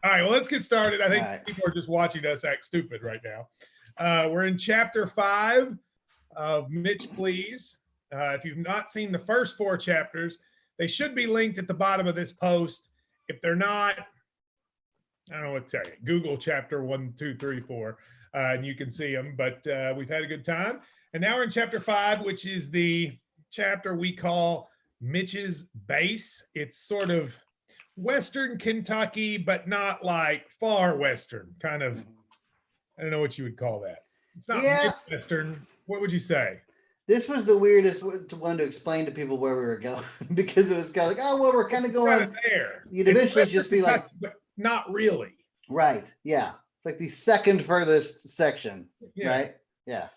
All right, well, let's get started. I think right. people are just watching us act stupid right now. We're in chapter 5 of Mitch, Please. If you've not seen the first 4 chapters, they should be linked at the bottom of this post. If they're not, I don't know what to tell you. Google chapter 1, 2, 3, 4, and you can see them. But we've had a good time. And now we're in chapter 5, which is the chapter we call Mitch's Base. It's sort of Western Kentucky, but not like far Western, kind of. I don't know what you would call that. It's not Western. What would you say? This was the weirdest one to explain to people where we were going because it was kind of like, oh, well, we're kind of going there. You'd eventually just be like, not really. Right. Yeah. It's like the second furthest section. Yeah. Right. Yeah.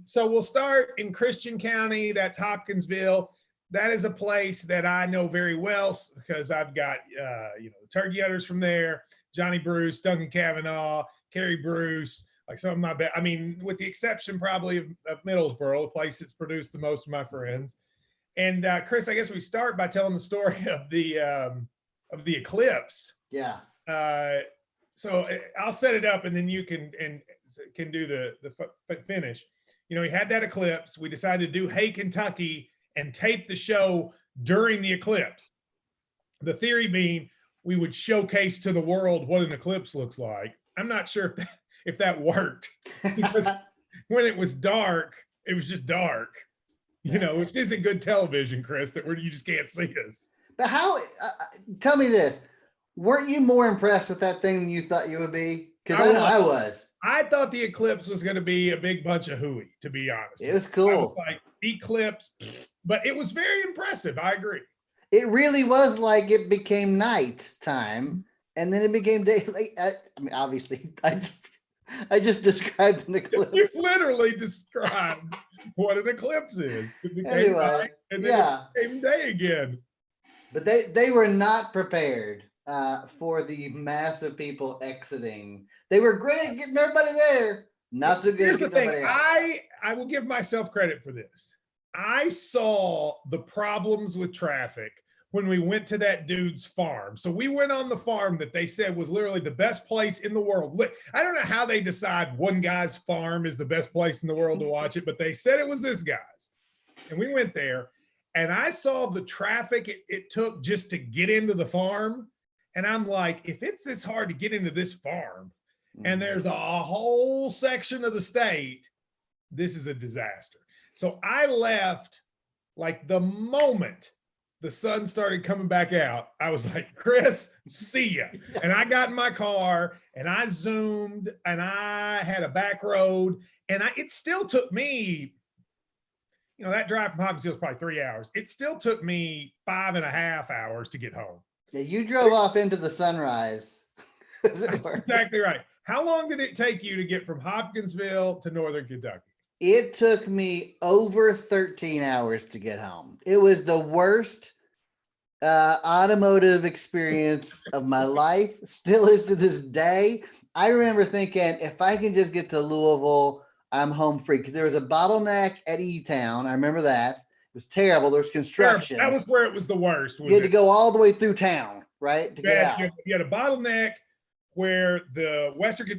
So we'll start in Christian County. That's Hopkinsville. That is a place that I know very well because I've got, the turkey hunters from there, Johnny Bruce, Duncan Cavanaugh, Kerry Bruce, like some of my best. I mean, with the exception probably of Middlesboro, the place that's produced the most of my friends. And Chris, I guess we start by telling the story of the eclipse. Yeah. So I'll set it up, and then you can do the finish. He had that eclipse. We decided to do Hey Kentucky and tape the show during the eclipse. The theory being we would showcase to the world what an eclipse looks like. I'm not sure if that worked because when it was dark, it was just dark, which isn't good television, Chris, that you just can't see us. But how, tell me this, weren't you more impressed with that thing than you thought you would be? Because I was. I thought the eclipse was going to be a big bunch of hooey, to be honest. It was cool. I was like, eclipse, but it was very impressive. I agree. It really was like it became night time and then it became daylight. I mean, obviously, I just described an eclipse. You literally described what an eclipse is. It became night and then it became day again. But they were not prepared for the mass of people exiting. They were great at getting everybody there. Not so good. Here's the thing. I will give myself credit for this. I saw the problems with traffic when we went to that dude's farm. So we went on the farm that they said was literally the best place in the world. I don't know how they decide one guy's farm is the best place in the world to watch it, but they said it was this guy's. And we went there and I saw the traffic it took just to get into the farm. And I'm like, if it's this hard to get into this farm and there's a whole section of the state, this is a disaster. So I left like the moment the sun started coming back out. I was like, Chris, see ya. And I got in my car and I zoomed and I had a back road and it still took me, that drive from Hopkinsville is probably 3 hours. It still took me 5.5 hours to get home. Yeah, you drove off into the sunrise. Exactly right. How long did it take you to get from Hopkinsville to Northern Kentucky? It took me over 13 hours to get home. It was the worst automotive experience of my life. Still is to this day. I remember thinking, if I can just get to Louisville, I'm home free. Because there was a bottleneck at E-Town. I remember that. It was terrible. There was construction. That was where it was the worst. You had to go all the way through town, right? To get out. You had a bottleneck where you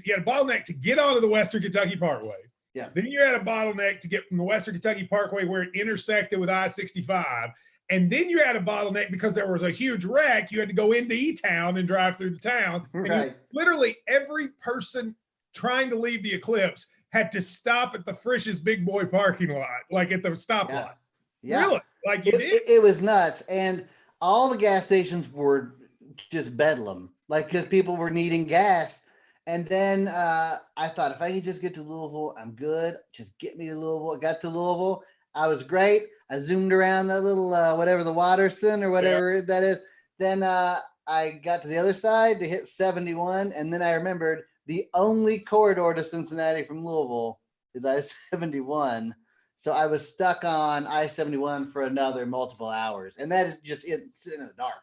had a bottleneck to get onto the Western Kentucky Parkway. Yeah. Then you had a bottleneck to get from the Western Kentucky Parkway where it intersected with I-65. And then you had a bottleneck because there was a huge wreck. You had to go into E-Town and drive through the town. Right. Literally every person trying to leave the eclipse had to stop at the Frisch's Big Boy parking lot, like at the stoplight. Yeah. Really? Like you did? It was nuts. And all the gas stations were just bedlam, because people were needing gas. And then I thought, if I could just get to Louisville, I'm good. Just get me to Louisville. I got to Louisville. I was great. I zoomed around that little, whatever the Waterson or whatever that is. Then I got to the other side to hit 71. And then I remembered the only corridor to Cincinnati from Louisville is I-71. So I was stuck on I-71 for another multiple hours. And that is just, it's in the dark.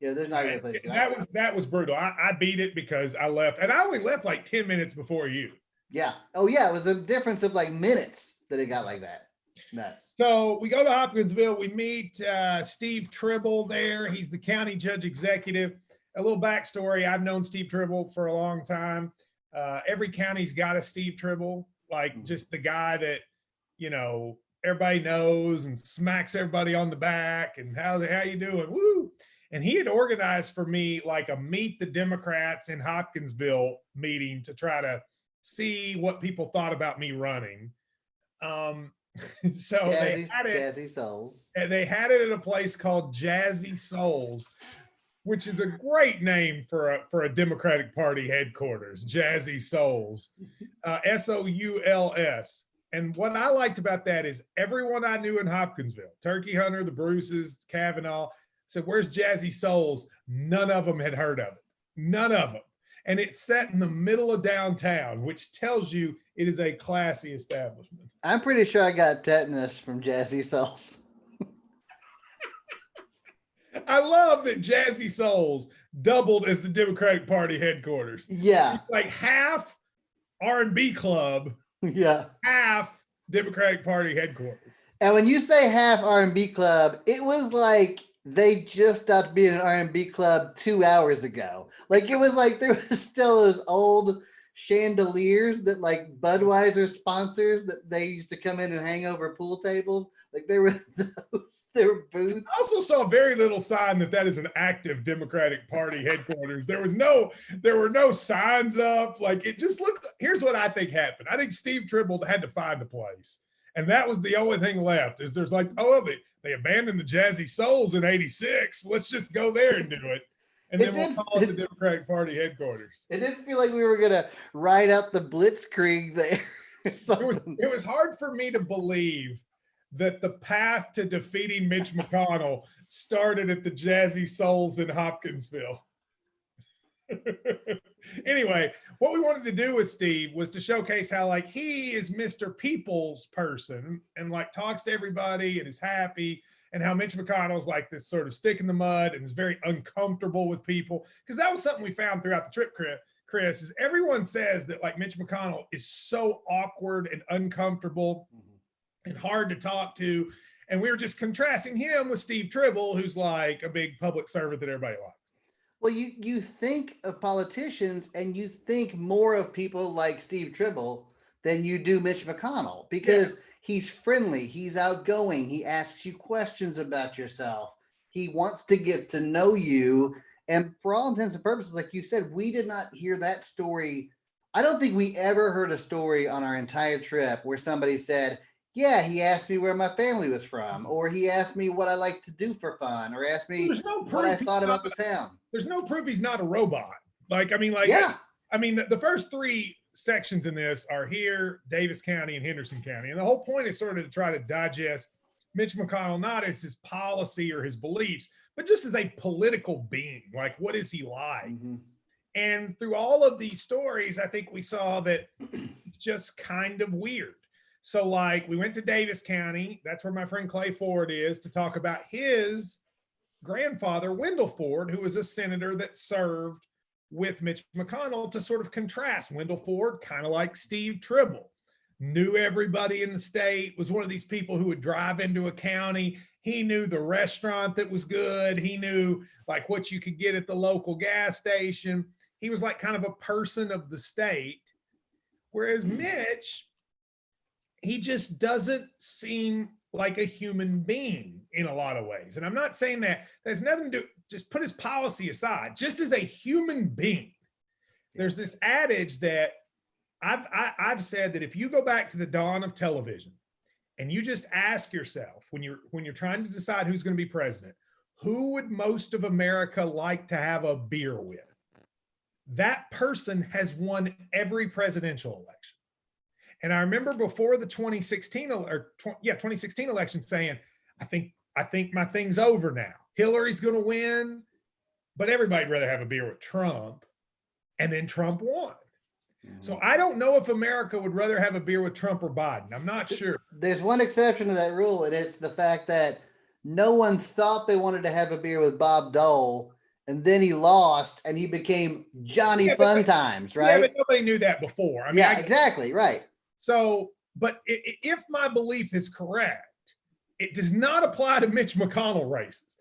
There's not even a place to go. That was brutal. I beat it because I left, and I only left like 10 minutes before you. Yeah. Oh yeah, it was a difference of like minutes that it got like that. Nuts. So we go to Hopkinsville. We meet Steve Tribble there. He's the county judge executive. a little backstory. I've known Steve Tribble for a long time. Every county's got a Steve Tribble, like just the guy that, you know, everybody knows and smacks everybody on the back and how you doing? Woo. And he had organized for me like a Meet the Democrats in Hopkinsville meeting to try to see what people thought about me running. So they had it, Jazzy Souls. and they had it at a place called Jazzy Souls, which is a great name for a Democratic Party headquarters, Jazzy Souls, Souls. And what I liked about that is everyone I knew in Hopkinsville, Turkey Hunter, the Bruces, Kavanaugh, said, "Where's Jazzy Souls?" None of them had heard of it. None of them. And it's set in the middle of downtown, which tells you it is a classy establishment. I'm pretty sure I got tetanus from Jazzy Souls. I love that Jazzy Souls doubled as the Democratic Party headquarters. Yeah. It's like half R&B club, Yeah. half Democratic Party headquarters. And when you say half R&B club, it was like they just stopped being an R&B club 2 hours ago. Like it was like there was still those old chandeliers that like Budweiser sponsors that they used to come in and hang over pool tables. Like there were those, there were booths. I also saw very little sign that is an active Democratic Party headquarters. There were no signs up. Like it just looked. Here's what I think happened. I think Steve Tribble had to find a place, and that was the only thing left. Is there's like, oh, they abandoned the Jazzy Souls in #86. Let's just go there and do it. And then we'll call it the Democratic Party headquarters. It didn't feel like we were gonna ride out the blitzkrieg there. It was hard for me to believe that the path to defeating Mitch McConnell started at the Jazzy Souls in Hopkinsville. Anyway, what we wanted to do with Steve was to showcase how like he is Mr. People's person and like talks to everybody and is happy, and how Mitch McConnell's like this sort of stick in the mud and is very uncomfortable with people. Because that was something we found throughout the trip, Chris, is everyone says that like Mitch McConnell is so awkward and uncomfortable and hard to talk to. And we were just contrasting him with Steve Tribble, who's like a big public servant that everybody likes. Well, you think of politicians and you think more of people like Steve Tribble than you do Mitch McConnell, because he's friendly, he's outgoing, he asks you questions about yourself, he wants to get to know you. And for all intents and purposes, like you said, we did not hear that story. I don't think we ever heard a story on our entire trip where somebody said, yeah, he asked me where my family was from, or he asked me what I like to do for fun, or asked me what I thought about the town. There's no proof he's not a robot. The first three sections in this are here, Davis County and Henderson County. And the whole point is sort of to try to digest Mitch McConnell, not as his policy or his beliefs, but just as a political being. Like, what is he like? Mm-hmm. And through all of these stories, I think we saw that it's just kind of weird. So like we went to Davis County, that's where my friend Clay Ford is, to talk about his grandfather, Wendell Ford, who was a senator that served with Mitch McConnell, to sort of contrast. Wendell Ford, kind of like Steve Tribble, knew everybody in the state, was one of these people who would drive into a county. He knew the restaurant that was good. He knew like what you could get at the local gas station. He was like kind of a person of the state. Whereas Mitch, he just doesn't seem like a human being in a lot of ways. And I'm not saying that there's nothing to do, just put his policy aside, just as a human being. There's this adage that I've said that if you go back to the dawn of television and you just ask yourself when you're trying to decide who's going to be president, who would most of America like to have a beer with? That person has won every presidential election. And I remember before the 2016 election saying, I think my thing's over now. Hillary's going to win, but everybody'd rather have a beer with Trump. And then Trump won. Mm-hmm. So I don't know if America would rather have a beer with Trump or Biden. I'm not sure. There's one exception to that rule, and it's the fact that no one thought they wanted to have a beer with Bob Dole, and then he lost and he became Johnny Fun Times, right? Yeah, but nobody knew that before. Exactly, right. So, but if my belief is correct, it does not apply to Mitch McConnell races,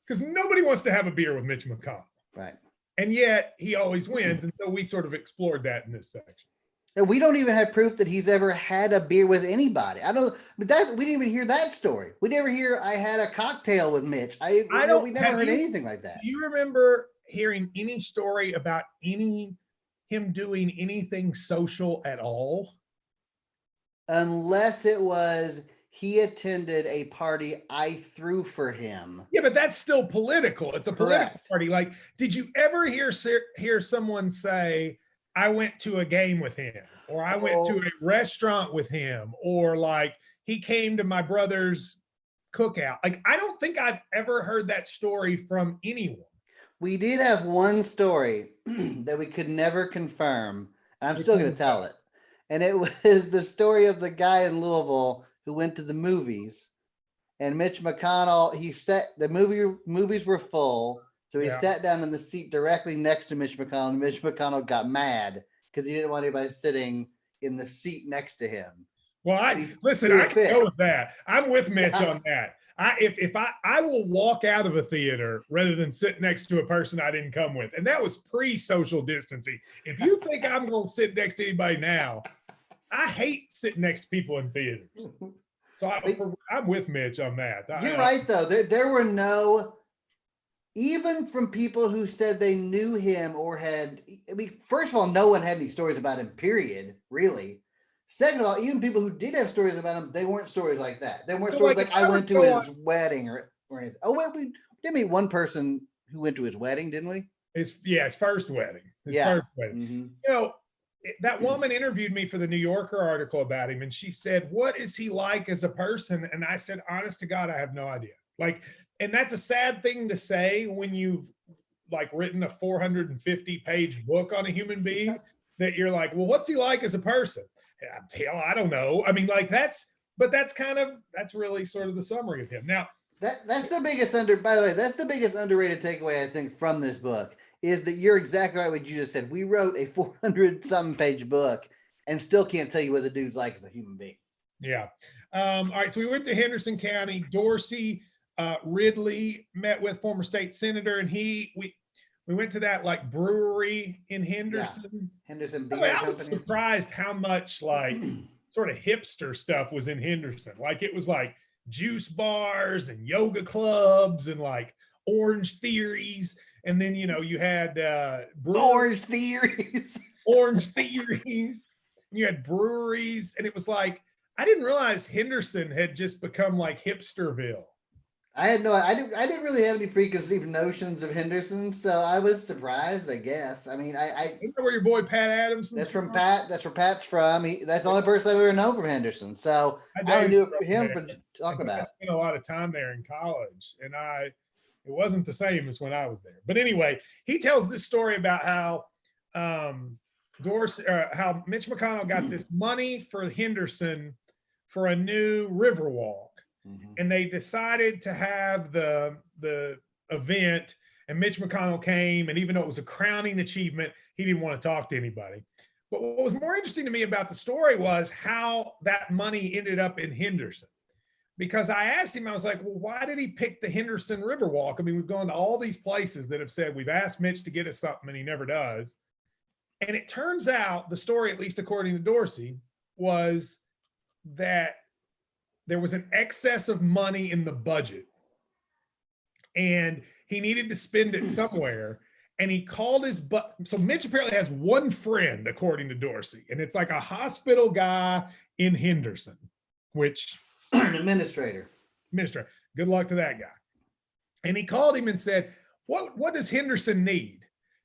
because nobody wants to have a beer with Mitch McConnell. Right. and yet he always wins. And so we sort of explored that in this section. And we don't even have proof that he's ever had a beer with anybody. I don't, but that we didn't even hear that story. We never hear I had a cocktail with Mitch. We never heard anything like that. Do you remember hearing any story about him doing anything social at all? Unless it was he attended a party I threw for him. Yeah, but that's still political. It's a political party. Like, did you ever hear someone say, I went to a game with him, or I went to a restaurant with him, or like he came to my brother's cookout? Like, I don't think I've ever heard that story from anyone. We did have one story that we could never confirm. And I'm still going to tell it. And it was the story of the guy in Louisville who went to the movies, and Mitch McConnell, the movies were full. So he sat down in the seat directly next to Mitch McConnell, and Mitch McConnell got mad because he didn't want anybody sitting in the seat next to him. Well, I can go with that. I'm with Mitch on that. I will walk out of a theater rather than sit next to a person I didn't come with. And that was pre-social distancing. If you think I'm going to sit next to anybody now, I hate sitting next to people in theaters. So I'm with Mitch on that. You're right, though. There were no, even from people who said they knew him or had, I mean, first of all, no one had any stories about him, period, really. Second of all, even people who did have stories about him, they weren't stories like that. They weren't stories like I went to his wedding or anything. Oh, wait, we did meet one person who went to his wedding, didn't we? His first wedding. His first wedding. Mm-hmm. You know, that woman interviewed me for the New Yorker article about him, and she said, what is he like as a person? And I said, honest to God, I have no idea. Like, and that's a sad thing to say when you've like written a 450-page book on a human being, that you're like, well, what's he like as a person? I don't know. I mean, like that's really sort of the summary of him. Now, that's the biggest by the way, that's the biggest underrated takeaway I think from this book, is that you're exactly right what you just said. We wrote a 400-something page book and still can't tell you what the dude's like as a human being. Yeah. All right. So we went to Henderson County. Dorsey Ridley met with former state senator, and we went to that like brewery in Henderson. Yeah. Henderson Beer Company. I was surprised how much like sort of hipster stuff was in Henderson. Like it was like juice bars and yoga clubs and like Orange Theories. And then, you know, you had Orange Theories. Orange Theories. And you had breweries. And it was like, I didn't realize Henderson had just become like hipsterville. I didn't really have any preconceived notions of Henderson, so I was surprised, I guess. I mean, you know where your boy Pat Adams. That's from Pat. That's where Pat's from. That's the only person I've ever known from Henderson. So I knew it for him, but talk about. I spent a lot of time there in college, and it wasn't the same as when I was there. But anyway, he tells this story about how how Mitch McConnell got this money for Henderson for a new Riverwalk. Mm-hmm. And they decided to have the event, and Mitch McConnell came, and even though it was a crowning achievement, he didn't want to talk to anybody. But what was more interesting to me about the story was how that money ended up in Henderson. Because I asked him, I was like, well, why did he pick the Henderson Riverwalk? I mean, we've gone to all these places that have said, we've asked Mitch to get us something, and he never does. And it turns out the story, at least according to Dorsey, was that there was an excess of money in the budget, and he needed to spend it somewhere. And he called so Mitch apparently has one friend, according to Dorsey, and it's like a hospital guy in Henderson, which an administrator. Good luck to that guy. And he called him and said, what does Henderson need?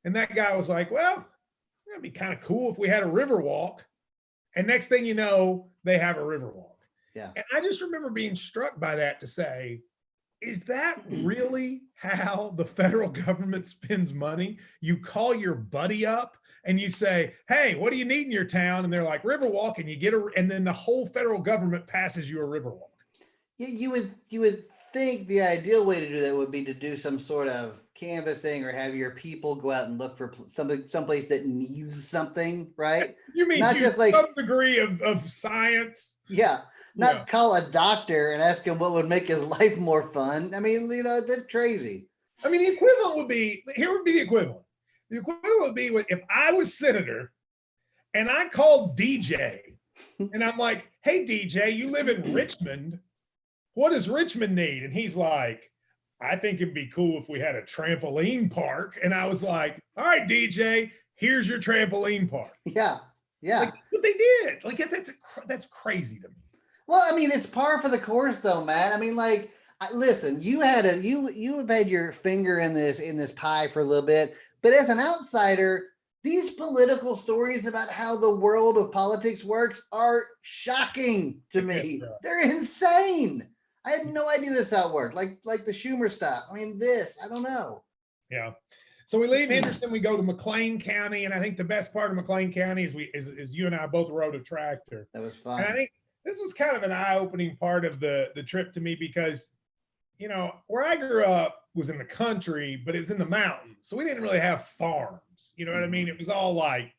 And that guy was like, well, it'd be kind of cool if we had a river walk. And next thing you know, they have a river walk. Yeah. And I just remember being struck by that, to say, is that really how the federal government spends money? You call your buddy up and you say, hey, what do you need in your town? And they're like, Riverwalk, and you get and then the whole federal government passes you a Riverwalk. Yeah, you would think the ideal way to do that would be to do some sort of canvassing, or have your people go out and look for someplace that needs something, right? You mean not just like some degree of science? Yeah. Not call a doctor and ask him what would make his life more fun. I mean, you know, that's crazy. I mean, the equivalent would be the equivalent. The equivalent would be if I was senator and I called DJ and I'm like, hey, DJ, you live in Richmond. What does Richmond need? And he's like, I think it'd be cool if we had a trampoline park. And I was like, all right, DJ, here's your trampoline park. Yeah. Yeah. Like what they did. Like that's crazy to me. Well, I mean, it's par for the course though, Matt. I mean, like, listen, you have had your finger in this pie for a little bit, but as an outsider, these political stories about how the world of politics works are shocking to me. Right. They're insane. I had no idea this how it worked. Like the Schumer stuff. I mean, I don't know. Yeah. So we leave Henderson, we go to McLean County, and I think the best part of McLean County is you and I both rode a tractor. That was fun. And I think this was kind of an eye-opening part of the trip to me because, you know, where I grew up was in the country, but it's in the mountains. So we didn't really have farms. You know what I mean? It was all like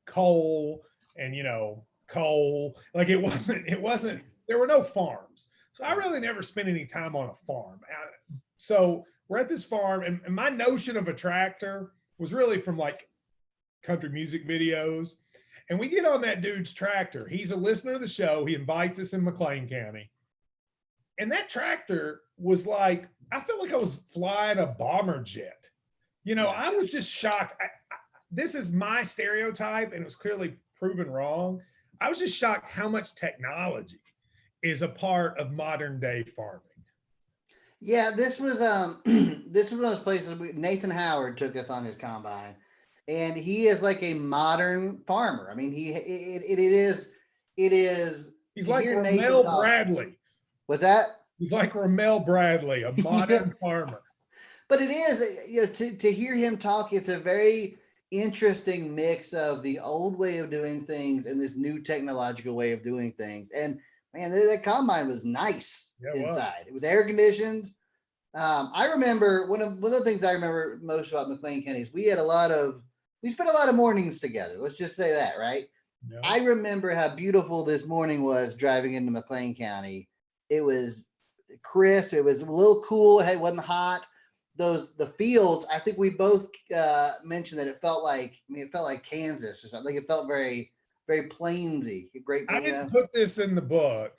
coal and, you know, coal. Like it wasn't, there were no farms. So I really never spent any time on a farm. So we're at this farm, and my notion of a tractor was really from like country music videos. And we get on that dude's tractor. He's a listener of the show. He invites us in McLean County. And that tractor was like, I felt like I was flying a bomber jet. You know, I was just shocked. This is my stereotype, and it was clearly proven wrong. I was just shocked how much technology is a part of modern day farming. Yeah, this was this was one of those places Nathan Howard took us on his combine, and he is like a modern farmer. I mean, it is. He's like Ramel Bradley. What's that? He's like Ramel Bradley, a modern farmer. But it is, you know, to hear him talk, it's a very interesting mix of the old way of doing things and this new technological way of doing things. And man, that combine was nice inside. It was air conditioned. I remember one of the things I remember most about McLean County is we spent a lot of mornings together. Let's just say that, right? Yeah. I remember how beautiful this morning was driving into McLean County. It was crisp. It was a little cool. It wasn't hot. The fields, I think we both mentioned that it felt like Kansas or something. Like it felt very, very plainsy. Great. I didn't put this in the book,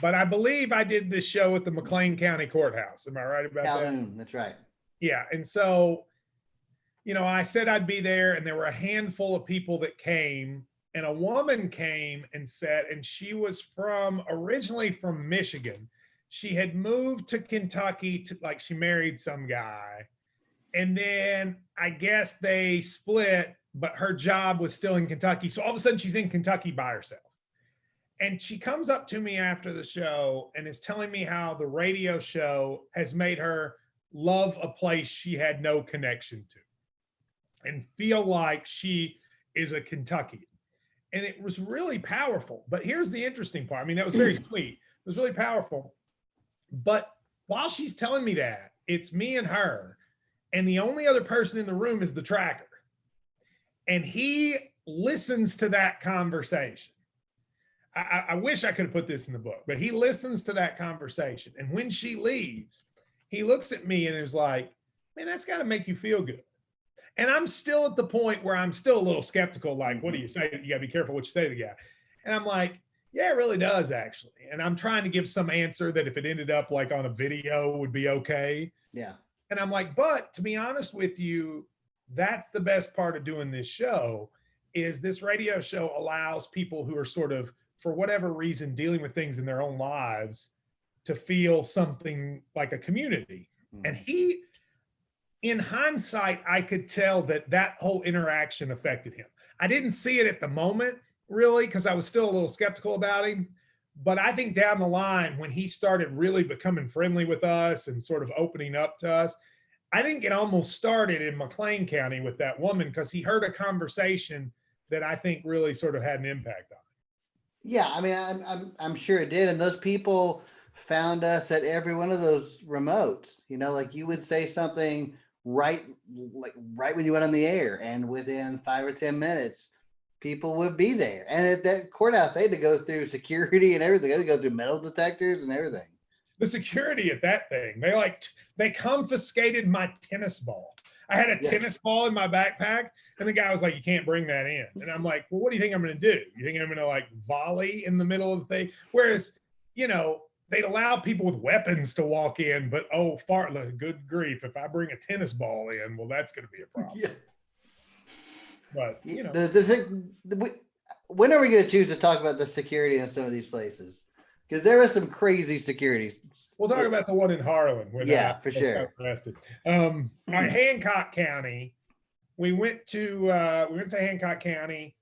but I believe I did this show at the McLean County Courthouse. Am I right about Calhoun, that's right. Yeah. And so, you know, I said I'd be there, and there were a handful of people that came, and a woman came and said, and she was originally from Michigan. She had moved to Kentucky she married some guy. And then I guess they split, but her job was still in Kentucky. So all of a sudden she's in Kentucky by herself. And she comes up to me after the show and is telling me how the radio show has made her love a place she had no connection to and feel like she is a Kentuckian. And it was really powerful. But here's the interesting part. I mean, that was very sweet. It was really powerful. But while she's telling me that, it's me and her, and the only other person in the room is the tracker. And he listens to that conversation. I wish I could have put this in the book, but he listens to that conversation. And when she leaves, he looks at me and is like, man, that's got to make you feel good. And I'm still at the point where I'm still a little skeptical. Like, what do you say? You got to be careful what you say to the guy. And I'm like, yeah, it really does, actually. And I'm trying to give some answer that if it ended up like on a video would be okay. Yeah. And I'm like, but to be honest with you, that's the best part of doing this show is this radio show allows people who are sort of, for whatever reason, dealing with things in their own lives to feel something like a community. Mm-hmm. And he, in hindsight, I could tell that whole interaction affected him. I didn't see it at the moment, really, because I was still a little skeptical about him. But I think down the line, when he started really becoming friendly with us and sort of opening up to us, I think it almost started in McLean County with that woman because he heard a conversation that I think really sort of had an impact on him. Yeah, I mean, I'm sure it did. And those people found us at every one of those remotes. You know, like you would say something right when you went on the air, and within 5 or 10 minutes, people would be there. And at that courthouse, they had to go through security and everything. They had to go through metal detectors and everything. The security at that thing, they confiscated my tennis ball. I had a Yeah. tennis ball in my backpack, and the guy was like, "You can't bring that in." And I'm like, "Well, what do you think I'm going to do? You think I'm going to like volley in the middle of the thing?" Whereas, they'd allow people with weapons to walk in, but good grief, if I bring a tennis ball in, well, that's going to be a problem. Yeah. But when are we going to choose to talk about the security in some of these places? Because there was some crazy security. We'll talk about the one in Harlan. When, yeah, for sure. Arrested. All right, Hancock County. We went to Hancock County.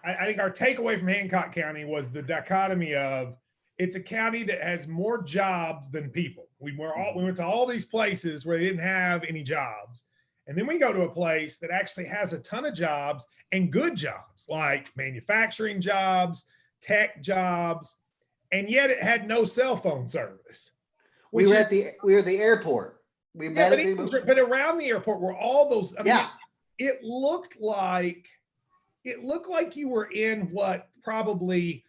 I think our takeaway from Hancock County was the dichotomy of it's a county that has more jobs than people. We went to all these places where they didn't have any jobs. And then we go to a place that actually has a ton of jobs and good jobs, like manufacturing jobs, tech jobs, and yet it had no cell phone service. We were at the airport. We met but around the airport were all those. I mean, it looked like you were in what probably,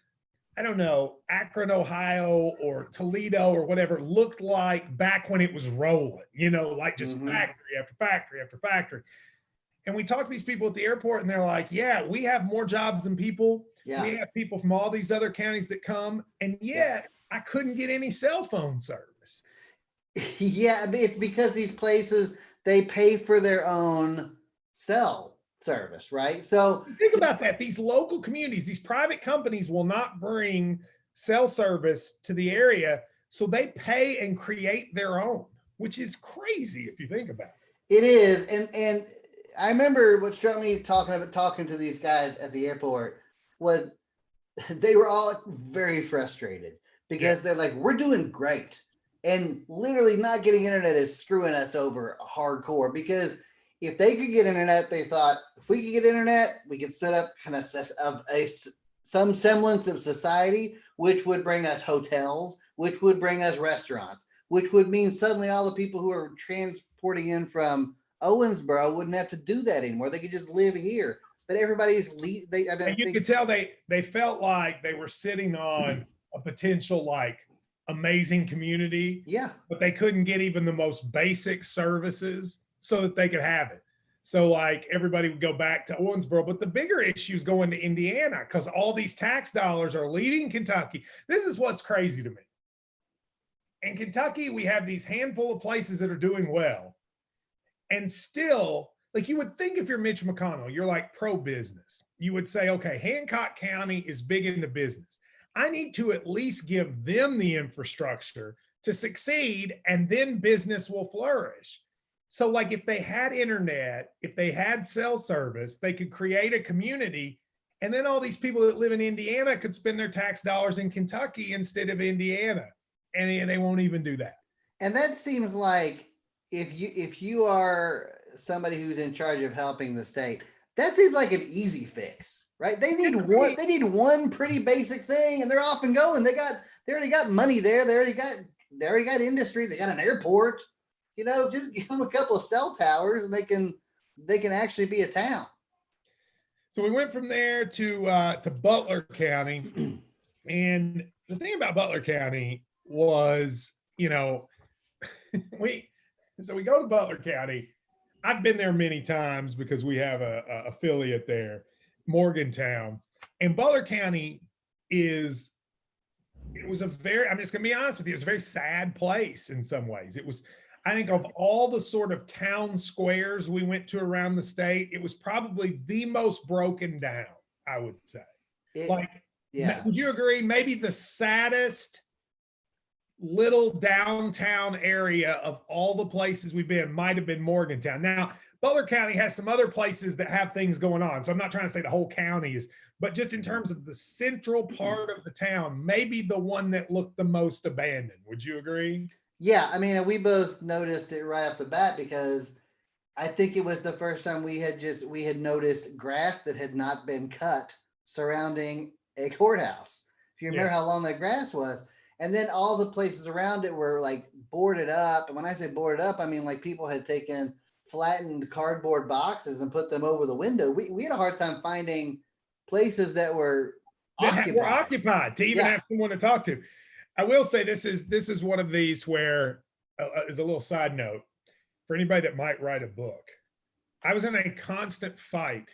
I don't know, Akron, Ohio, or Toledo or whatever looked like back when it was rolling, like just factory after factory after factory. And we talked to these people at the airport and they're like, yeah, we have more jobs than people. Yeah. We have people from all these other counties that come. And yet I couldn't get any cell phone service. Yeah, it's because these places, they pay for their own cell service, right? So think about that. These local communities, these private companies will not bring cell service to the area, so they pay and create their own, which is crazy if you think about it. It is, and I remember what struck me talking to these guys at the airport was they were all very frustrated because they're like, we're doing great, and literally not getting internet is screwing us over hardcore because if they could get internet, they thought if we could get internet, we could set up kind of some semblance of society, which would bring us hotels, which would bring us restaurants, which would mean suddenly all the people who are transporting in from Owensboro wouldn't have to do that anymore. They could just live here. But everybody's you could tell they felt like they were sitting on a potential like amazing community. Yeah. But they couldn't get even the most basic services so that they could have it. So like everybody would go back to Owensboro, but the bigger issue is going to Indiana because all these tax dollars are leaving Kentucky. This is what's crazy to me. In Kentucky, we have these handful of places that are doing well. And still, like you would think if you're Mitch McConnell, you're like pro-business. You would say, okay, Hancock County is big into business. I need to at least give them the infrastructure to succeed, and then business will flourish. So like if they had internet, if they had cell service, they could create a community, and then all these people that live in Indiana could spend their tax dollars in Kentucky instead of Indiana. And they won't even do that. And that seems like if you are somebody who's in charge of helping the state, that seems like an easy fix, right? They need one pretty basic thing and they're off and going. They already got money there. They already got industry. They got an airport. Just give them a couple of cell towers and they can actually be a town. So we went from there to Butler County. And the thing about Butler County was, we go to Butler County. I've been there many times because we have a affiliate there, Morgantown. And Butler County I'm just gonna be honest with you, it was a very sad place in some ways. It was, I think of all the sort of town squares we went to around the state, it was probably the most broken down, I would say. Would you agree? Maybe the saddest little downtown area of all the places we've been might have been Morgantown. Now, Butler County has some other places that have things going on. So I'm not trying to say the whole county is, but just in terms of the central part of the town, maybe the one that looked the most abandoned. Would you agree? Yeah, I mean, we both noticed it right off the bat because I think it was the first time we had noticed grass that had not been cut surrounding a courthouse. If you remember how long that grass was. And then all the places around it were like boarded up. And when I say boarded up, I mean like people had taken flattened cardboard boxes and put them over the window. We had a hard time finding places that were occupied to even have someone to talk to. I will say this is one of these where, as a little side note, for anybody that might write a book, I was in a constant fight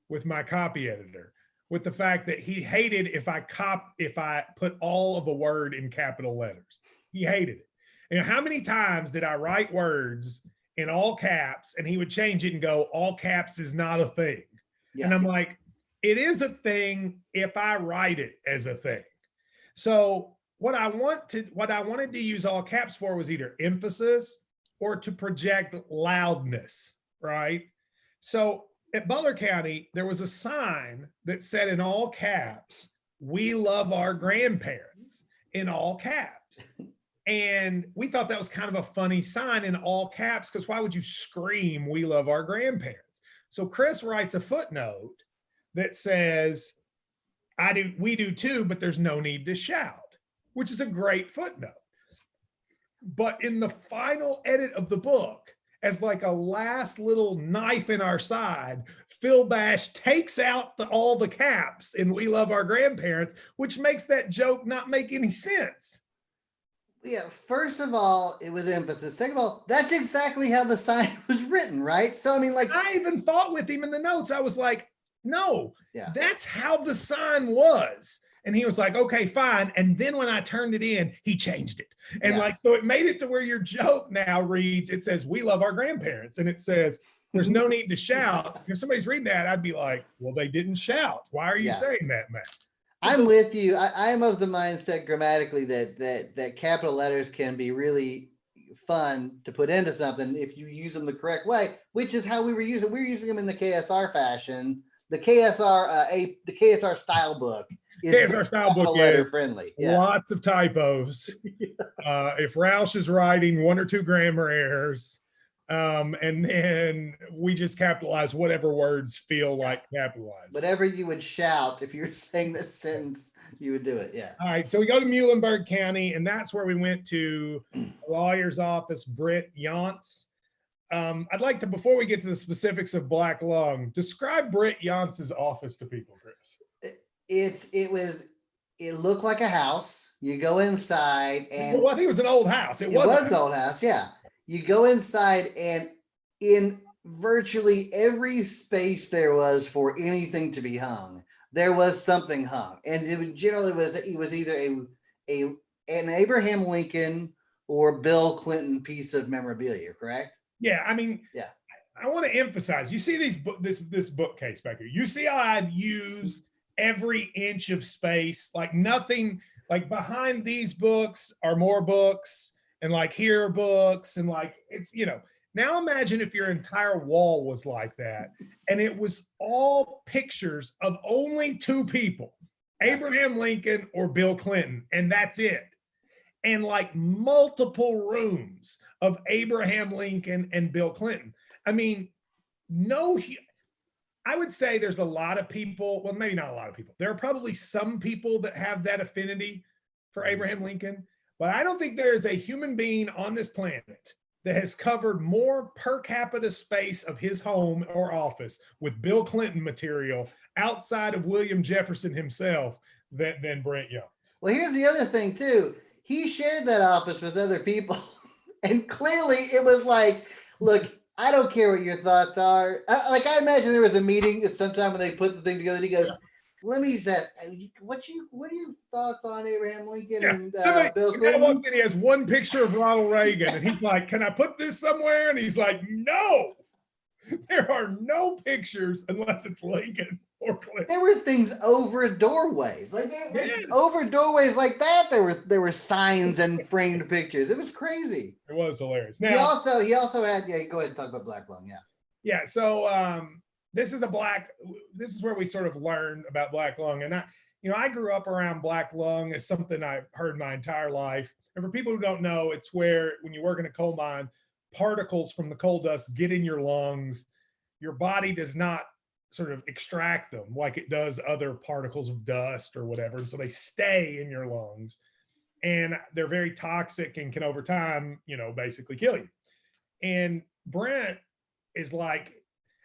with my copy editor with the fact that he hated if I put all of a word in capital letters. He hated it. And how many times did I write words in all caps and he would change it and go, all caps is not a thing. Yeah. And I'm like, it is a thing if I write it as a thing. So what I wanted to use all caps for was either emphasis or to project loudness, right? So at Butler County, there was a sign that said in all caps, "We love our grandparents," in all caps. And we thought that was kind of a funny sign in all caps, because why would you scream, "We love our grandparents"? So Chris writes a footnote that says, we do too, but there's no need to shout, which is a great footnote. But in the final edit of the book, as like a last little knife in our side, Phil Bash takes out all the caps in "We love our grandparents," which makes that joke not make any sense. Yeah, first of all, it was emphasis. Second of all, that's exactly how the sign was written, right? So, I mean, like, I even fought with him in the notes. I was like, no, yeah, that's how the sign was. And he was like, okay, fine. And then when I turned it in, he changed it. And like, so it made it to where your joke now reads, it says, "We love our grandparents." And it says, "There's no need to shout." If somebody's reading that, I'd be like, well, they didn't shout. Why are you saying that, Matt? I'm with you. I am of the mindset grammatically that capital letters can be really fun to put into something if you use them the correct way, which is how we were using. We were using them in the KSR fashion. The KSR style book is KSR style book letter friendly. Yeah. Lots of typos. If Roush is writing, 1 or 2 grammar errors. And then we just capitalize whatever words feel like capitalized. Whatever you would shout if you were saying that sentence, you would do it. Yeah. All right. So we go to Muhlenberg County, and that's where we went to the lawyer's office, Britt Yance. I'd like to, before we get to the specifics of Black Lung, describe Britt Yance's office to people, Chris. It looked like a house. You go inside, and well, I think it was an old house. It was an old house. Yeah. You go inside, and in virtually every space there was for anything to be hung, there was something hung, and it was either an Abraham Lincoln or Bill Clinton piece of memorabilia. Correct? Yeah, I mean, yeah. I want to emphasize. You see this bookcase back here. You see how I've used every inch of space. Like nothing. Like behind these books are more books. And like here are books, and like it's, now imagine if your entire wall was like that and it was all pictures of only 2 people, Abraham Lincoln or Bill Clinton, and that's it. And like multiple rooms of Abraham Lincoln and Bill Clinton. I mean, I would say there's a lot of people, well, maybe not a lot of people. There are probably some people that have that affinity for Abraham Lincoln. But I don't think there is a human being on this planet that has covered more per capita space of his home or office with Bill Clinton material outside of William Jefferson himself than Brent Yance. Well, here's the other thing too. He shared that office with other people, and clearly it was like, look, I don't care what your thoughts are. I imagine there was a meeting at some time when they put the thing together. And he goes, "Let me just ask, what are your thoughts on Abraham Lincoln and Bill Clinton?" Walks in, he has one picture of Ronald Reagan, and he's like, "Can I put this somewhere?" And he's like, "No, there are no pictures unless it's Lincoln or Clinton." There were things over doorways, over doorways like that. There were signs and framed pictures. It was crazy. It was hilarious. Now he also had. Yeah, go ahead and talk about Black Lung. Yeah. Yeah. So this is where we sort of learned about Black Lung. And I grew up around Black Lung as something I've heard my entire life. And for people who don't know, it's where when you work in a coal mine, particles from the coal dust get in your lungs. Your body does not sort of extract them like it does other particles of dust or whatever. And so they stay in your lungs, and they're very toxic and can over time, basically kill you. And Brent is like,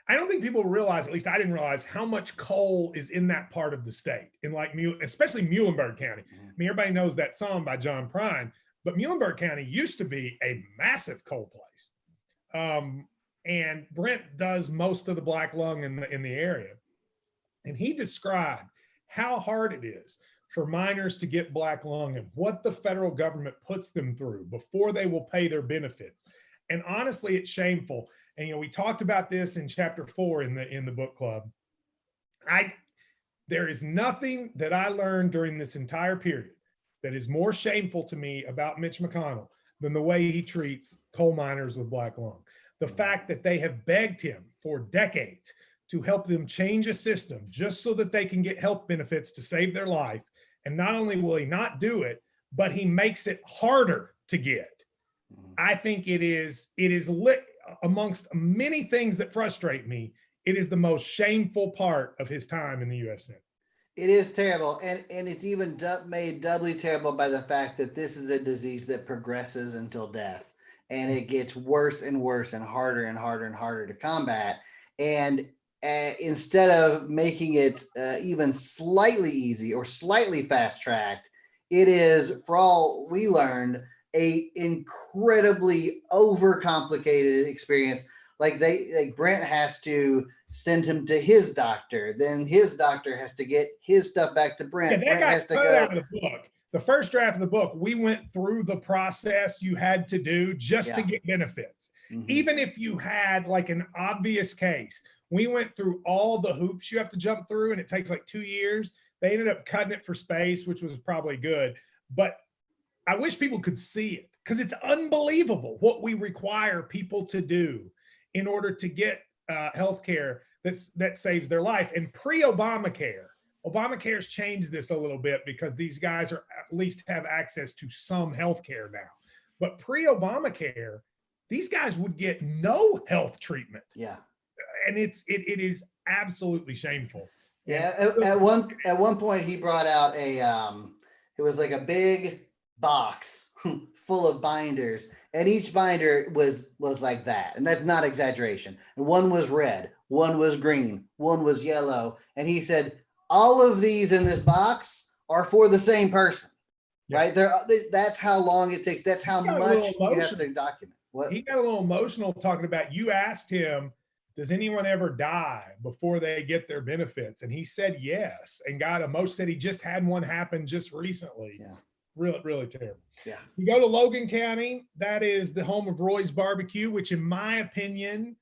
I don't think people realize, at least I didn't realize, how much coal is in that part of the state, in like especially Muhlenberg County. I mean, everybody knows that song by John Prine, but Muhlenberg County used to be a massive coal place. And Brent does most of the black lung in the area. And he described how hard it is for miners to get black lung and what the federal government puts them through before they will pay their benefits. And honestly, it's shameful. And we talked about this in chapter 4 in the book club. There is nothing that I learned during this entire period that is more shameful to me about Mitch McConnell than the way he treats coal miners with black lung. The fact that they have begged him for decades to help them change a system just so that they can get health benefits to save their life. And not only will he not do it, but he makes it harder to get. I think it is lit amongst many things that frustrate me. It is the most shameful part of his time in the U.S. Senate. It is terrible. And it's even made doubly terrible by the fact that this is a disease that progresses until death. And it gets worse and worse and harder and harder and harder to combat. And instead of making it even slightly easy or slightly fast tracked, it is, for all we learned, a incredibly overcomplicated experience. Like Brent has to send him to his doctor, then his doctor has to get his stuff back to Brent. Yeah, that Brent got has to cut go out of the book. The first draft of the book, we went through the process you had to do just to get benefits. Even if you had like an obvious case, we went through all the hoops you have to jump through, and it takes like 2 years. They ended up cutting it for space, which was probably good. But I wish people could see it, because it's unbelievable what we require people to do in order to get health care that saves their life. And Obamacare's changed this a little bit because these guys are at least have access to some health care now. But pre-Obamacare, these guys would get no health treatment. Yeah. And it is absolutely shameful. Yeah. At one point he brought out it was like a big box full of binders, and each binder was like that, and that's not exaggeration. And one was red, one was green, one was yellow, and he said all of these in this box are for the same person. Right there. That's how long it takes. That's how much you have to document. What he got a little emotional talking about. You asked him, does anyone ever die before they get their benefits? And he said yes, and got emotional. Said he just had one happen just recently. Yeah. Really, really terrible. Yeah. You go to Logan County, that is the home of Roy's Barbecue, which in my opinion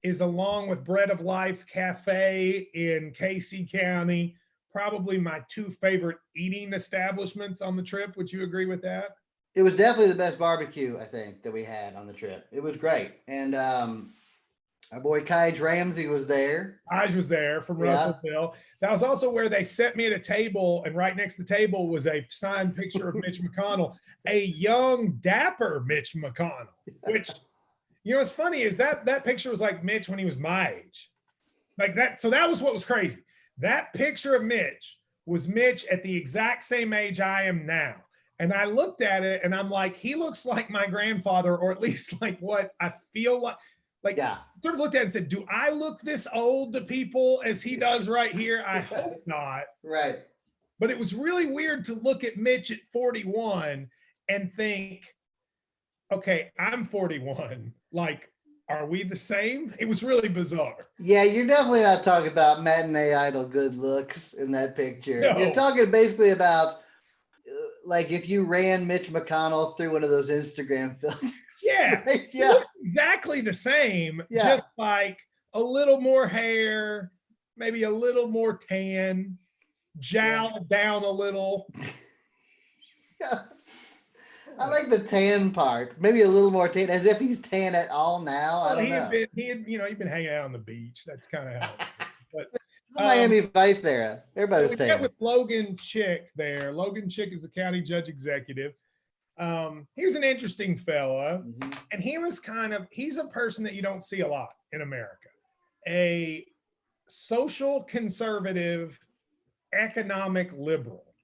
is, along with Bread of Life Cafe in Casey County, probably my two favorite eating establishments on the trip. Would you agree with that? It was definitely the best barbecue, I think, that we had on the trip. It was great. And our boy Kaj Ramsey was there. Kaj was there from Russellville. That was also where they set me at a table, and right next to the table was a signed picture of Mitch McConnell, a young, dapper Mitch McConnell, which, what's funny is that picture was like Mitch when he was my age. Like that. So that was what was crazy. That picture of Mitch was Mitch at the exact same age I am now. And I looked at it and I'm like, he looks like my grandfather, or at least like what I feel like. Like, sort of looked at it and said, do I look this old to people as he does right here? I hope not. Right. But it was really weird to look at Mitch at 41 and think, okay, I'm 41. Like, are we the same? It was really bizarre. Yeah, you're definitely not talking about matinee idol good looks in that picture. No. You're talking basically about like if you ran Mitch McConnell through one of those Instagram filters. Yeah, right? It looks exactly the same, just like a little more hair, maybe a little more tan, jowl down a little. Yeah. I like the tan part. Maybe a little more tan, as if he's tan at all now. I don't know. He'd been hanging out on the beach. That's kind of how it was. But Miami Vice era. Everybody's so we tan. met with Logan Chick there. Logan Chick is a county judge executive. He was an interesting fella, and he's a person that you don't see a lot in America. A social conservative, economic liberal.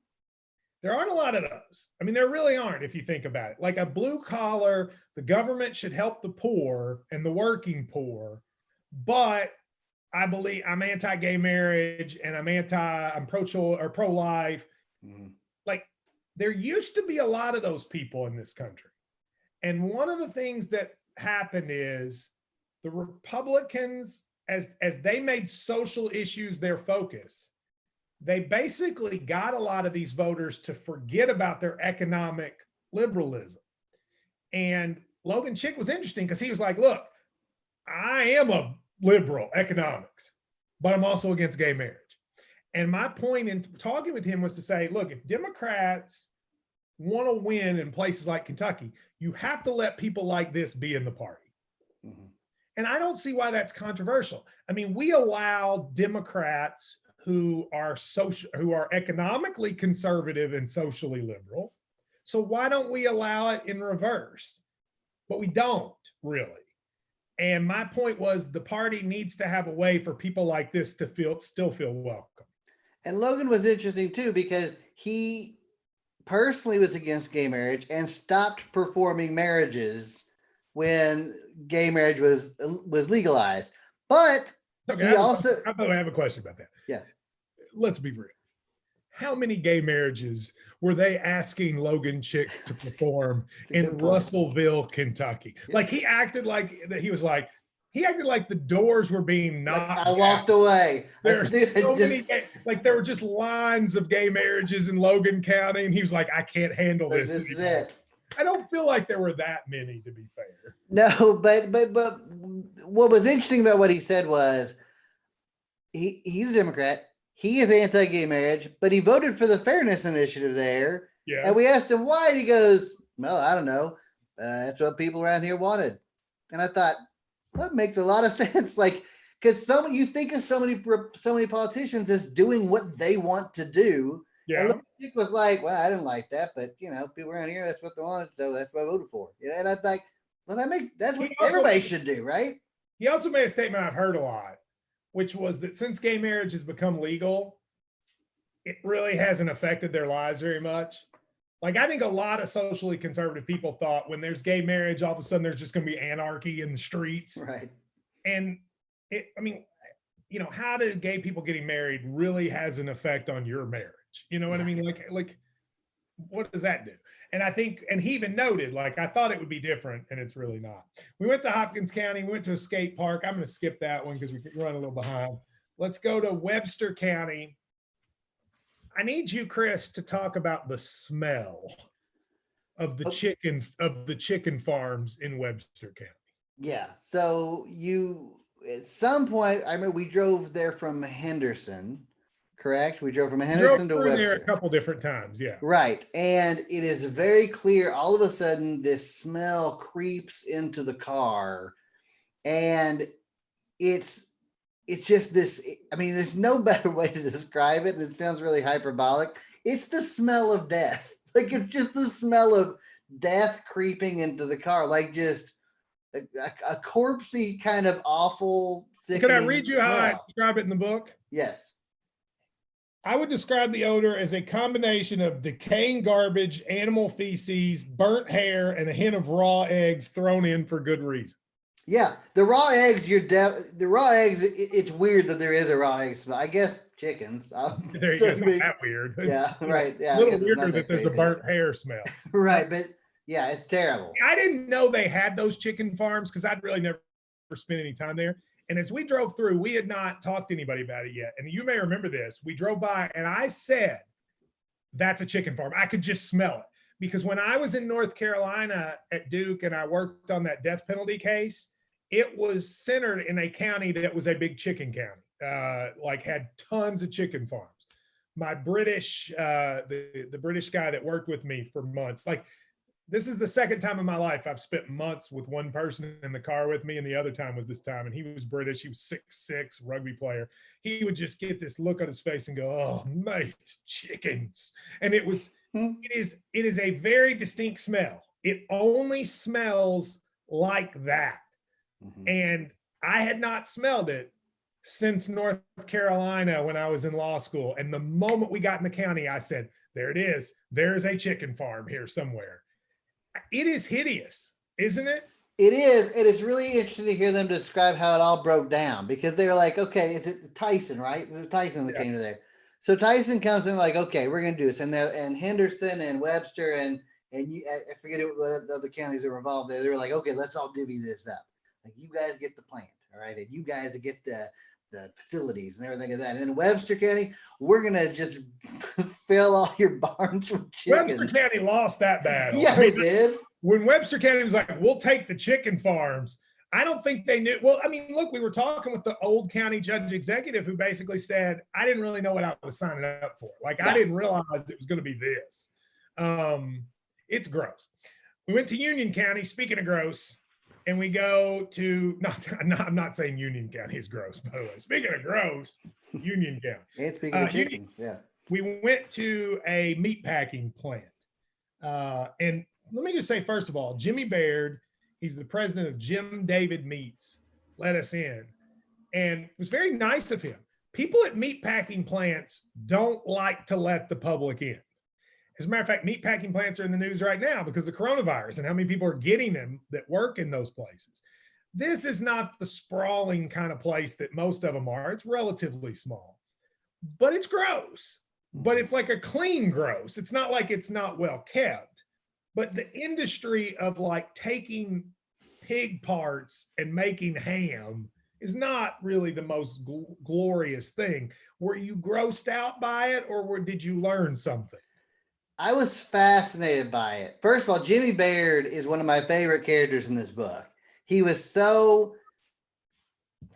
There aren't a lot of those. I mean, there really aren't, if you think about it. Like a blue collar, the government should help the poor and the working poor, but I believe I'm anti-gay marriage and I'm pro-life. Like, there used to be a lot of those people in this country. And one of the things that happened is the Republicans, as they made social issues their focus, they basically got a lot of these voters to forget about their economic liberalism. And Logan Chick was interesting because he was like, look, I am a liberal economics, but I'm also against gay marriage. And my point in talking with him was to say, look, if Democrats want to win in places like Kentucky, you have to let people like this be in the party. Mm-hmm. And I don't see why that's controversial. I mean, we allow Democrats who are economically conservative and socially liberal. So why don't we allow it in reverse? But we don't really. And my point was the party needs to have a way for people like this to still feel welcome. And Logan was interesting too, because he personally was against gay marriage and stopped performing marriages when gay marriage was legalized. But okay, he also I have a question about that. Yeah. Let's be real. How many gay marriages were they asking Logan Chick to perform in Russellville, Kentucky? Yeah. Like he acted like the doors were being knocked. Like I walked away. There were just lines of gay marriages in Logan County, and he was like, I can't handle this. This is it. I don't feel like there were that many, to be fair. No, but what was interesting about what he said was he's a Democrat. He is anti-gay marriage, but he voted for the Fairness Initiative there. Yes. And we asked him why, and he goes, well, I don't know. That's what people around here wanted. And I thought, that makes a lot of sense. Like, because you think of so many politicians as doing what they want to do. Yeah. And Nick was like, well, I didn't like that, but people around here, that's what they wanted, so that's what I voted for. And I thought, well, that's what everybody should do, right? He also made a statement I've heard a lot, which was that since gay marriage has become legal, it really hasn't affected their lives very much. Like, I think a lot of socially conservative people thought when there's gay marriage, all of a sudden there's just going to be anarchy in the streets. Right. And how do gay people getting married really has an effect on your marriage? You know what I mean? Like, what does that do? And I think, and he even noted, like, I thought it would be different, and it's really not. We went to Hopkins County. We went to a skate park. I'm going to skip that one because we run a little behind. Let's go to Webster County. I need you, Chris, to talk about the smell of the chicken farms in Webster County. Yeah. So at some point, I remember we drove there from Henderson. Correct. We drove from Henderson to Webster. There a couple different times, yeah. Right, and it is very clear. All of a sudden, this smell creeps into the car, and it's just this. I mean, there's no better way to describe it, and it sounds really hyperbolic. It's the smell of death. Like it's just the smell of death creeping into the car, like just a corpsey kind of awful. Can I read you how I describe it in the book? Yes. I would describe the odor as a combination of decaying garbage, animal feces, burnt hair, and a hint of raw eggs thrown in for good reason. Yeah, the raw eggs. It's weird that there is a raw egg smell. I guess chickens. There you go. It's not that weird. Yeah, right. Yeah, a little weirder that there's a burnt hair smell. Right, but yeah, it's terrible. I didn't know they had those chicken farms because I'd really never spent any time there. And as we drove through, we had not talked to anybody about it yet. And you may remember this. We drove by and I said, that's a chicken farm. I could just smell it. Because when I was in North Carolina at Duke and I worked on that death penalty case, it was centered in a county that was a big chicken county, had tons of chicken farms. My British, the British guy that worked with me for months, this is the second time in my life I've spent months with one person in the car with me, and the other time was this time. And he was British. He was 6'6", rugby player. He would just get this look on his face and go, "Oh, mate, chickens!" And it is a very distinct smell. It only smells like that. Mm-hmm. And I had not smelled it since North Carolina when I was in law school. And the moment we got in the county, I said, "There it is. There's a chicken farm here somewhere." It is hideous, isn't it? It is. And it's really interesting to hear them describe how it all broke down, because they were like, okay, it's Tyson, right? It was Tyson that came to there. So Tyson comes in like, okay, we're going to do this. And Henderson and Webster and and I forget what the other counties that were involved there. They were like, okay, let's all divvy this up. Like you guys get the plant, all right, and you guys get the facilities and everything like that. And in Webster County, we're gonna just fill all your barns with Webster chicken. County lost that battle. Yeah, they did. When Webster County was like, we'll take the chicken farms, I don't think they knew. Well, I mean, look, we were talking with the old county judge executive who basically said, I didn't really know what I was signing up for. Like, I didn't realize it was going to be this. It's gross. We went to Union County, speaking of gross, and we go to, I'm not saying Union County is gross, by the way. Speaking of gross, Union County. And speaking of chicken, we went to a meat packing plant. And let me just say, first of all, Jimmy Baird, he's the president of Jim David Meats, let us in. And it was very nice of him. People at meat packing plants don't like to let the public in. As a matter of fact, meat packing plants are in the news right now because of coronavirus and how many people are getting them that work in those places. This is not the sprawling kind of place that most of them are. It's relatively small, but it's gross. But it's like a clean gross. It's not like it's not well kept. But the industry of like taking pig parts and making ham is not really the most glorious thing. Were you grossed out by it, or did you learn something? I was fascinated by it. First of all, Jimmy Baird is one of my favorite characters in this book. He was so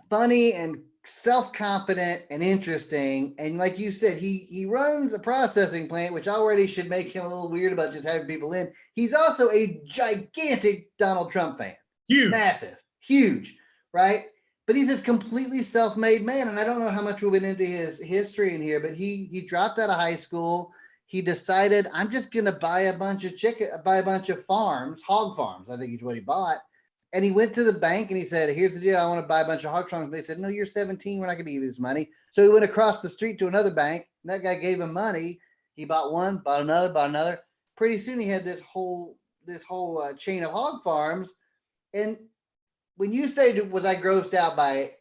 funny and self-confident and interesting. And like you said, he runs a processing plant, which already should make him a little weird about just having people in. He's also a gigantic Donald Trump fan. Huge. Massive. Huge. Right? But he's a completely self-made man. And I don't know how much we went into his history in here, but he dropped out of high school. He decided, I'm just going to buy a bunch of farms, hog farms, I think is what he bought. And he went to the bank and he said, here's the deal. I want to buy a bunch of hog farms. They said, no, you're 17. We're not going to give you this money. So he went across the street to another bank. And that guy gave him money. He bought one, bought another. Pretty soon he had this whole chain of hog farms. And when you say, was I grossed out by it?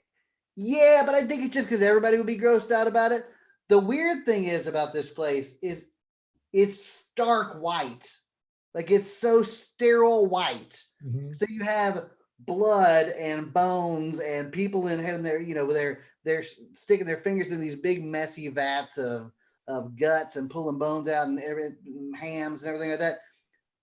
Yeah, but I think it's just because everybody would be grossed out about it. The weird thing is about this place is it's stark white. Like it's so sterile white. Mm-hmm. So you have blood and bones and people in having their, they're sticking their fingers in these big messy vats of guts and pulling bones out and hams and everything like that.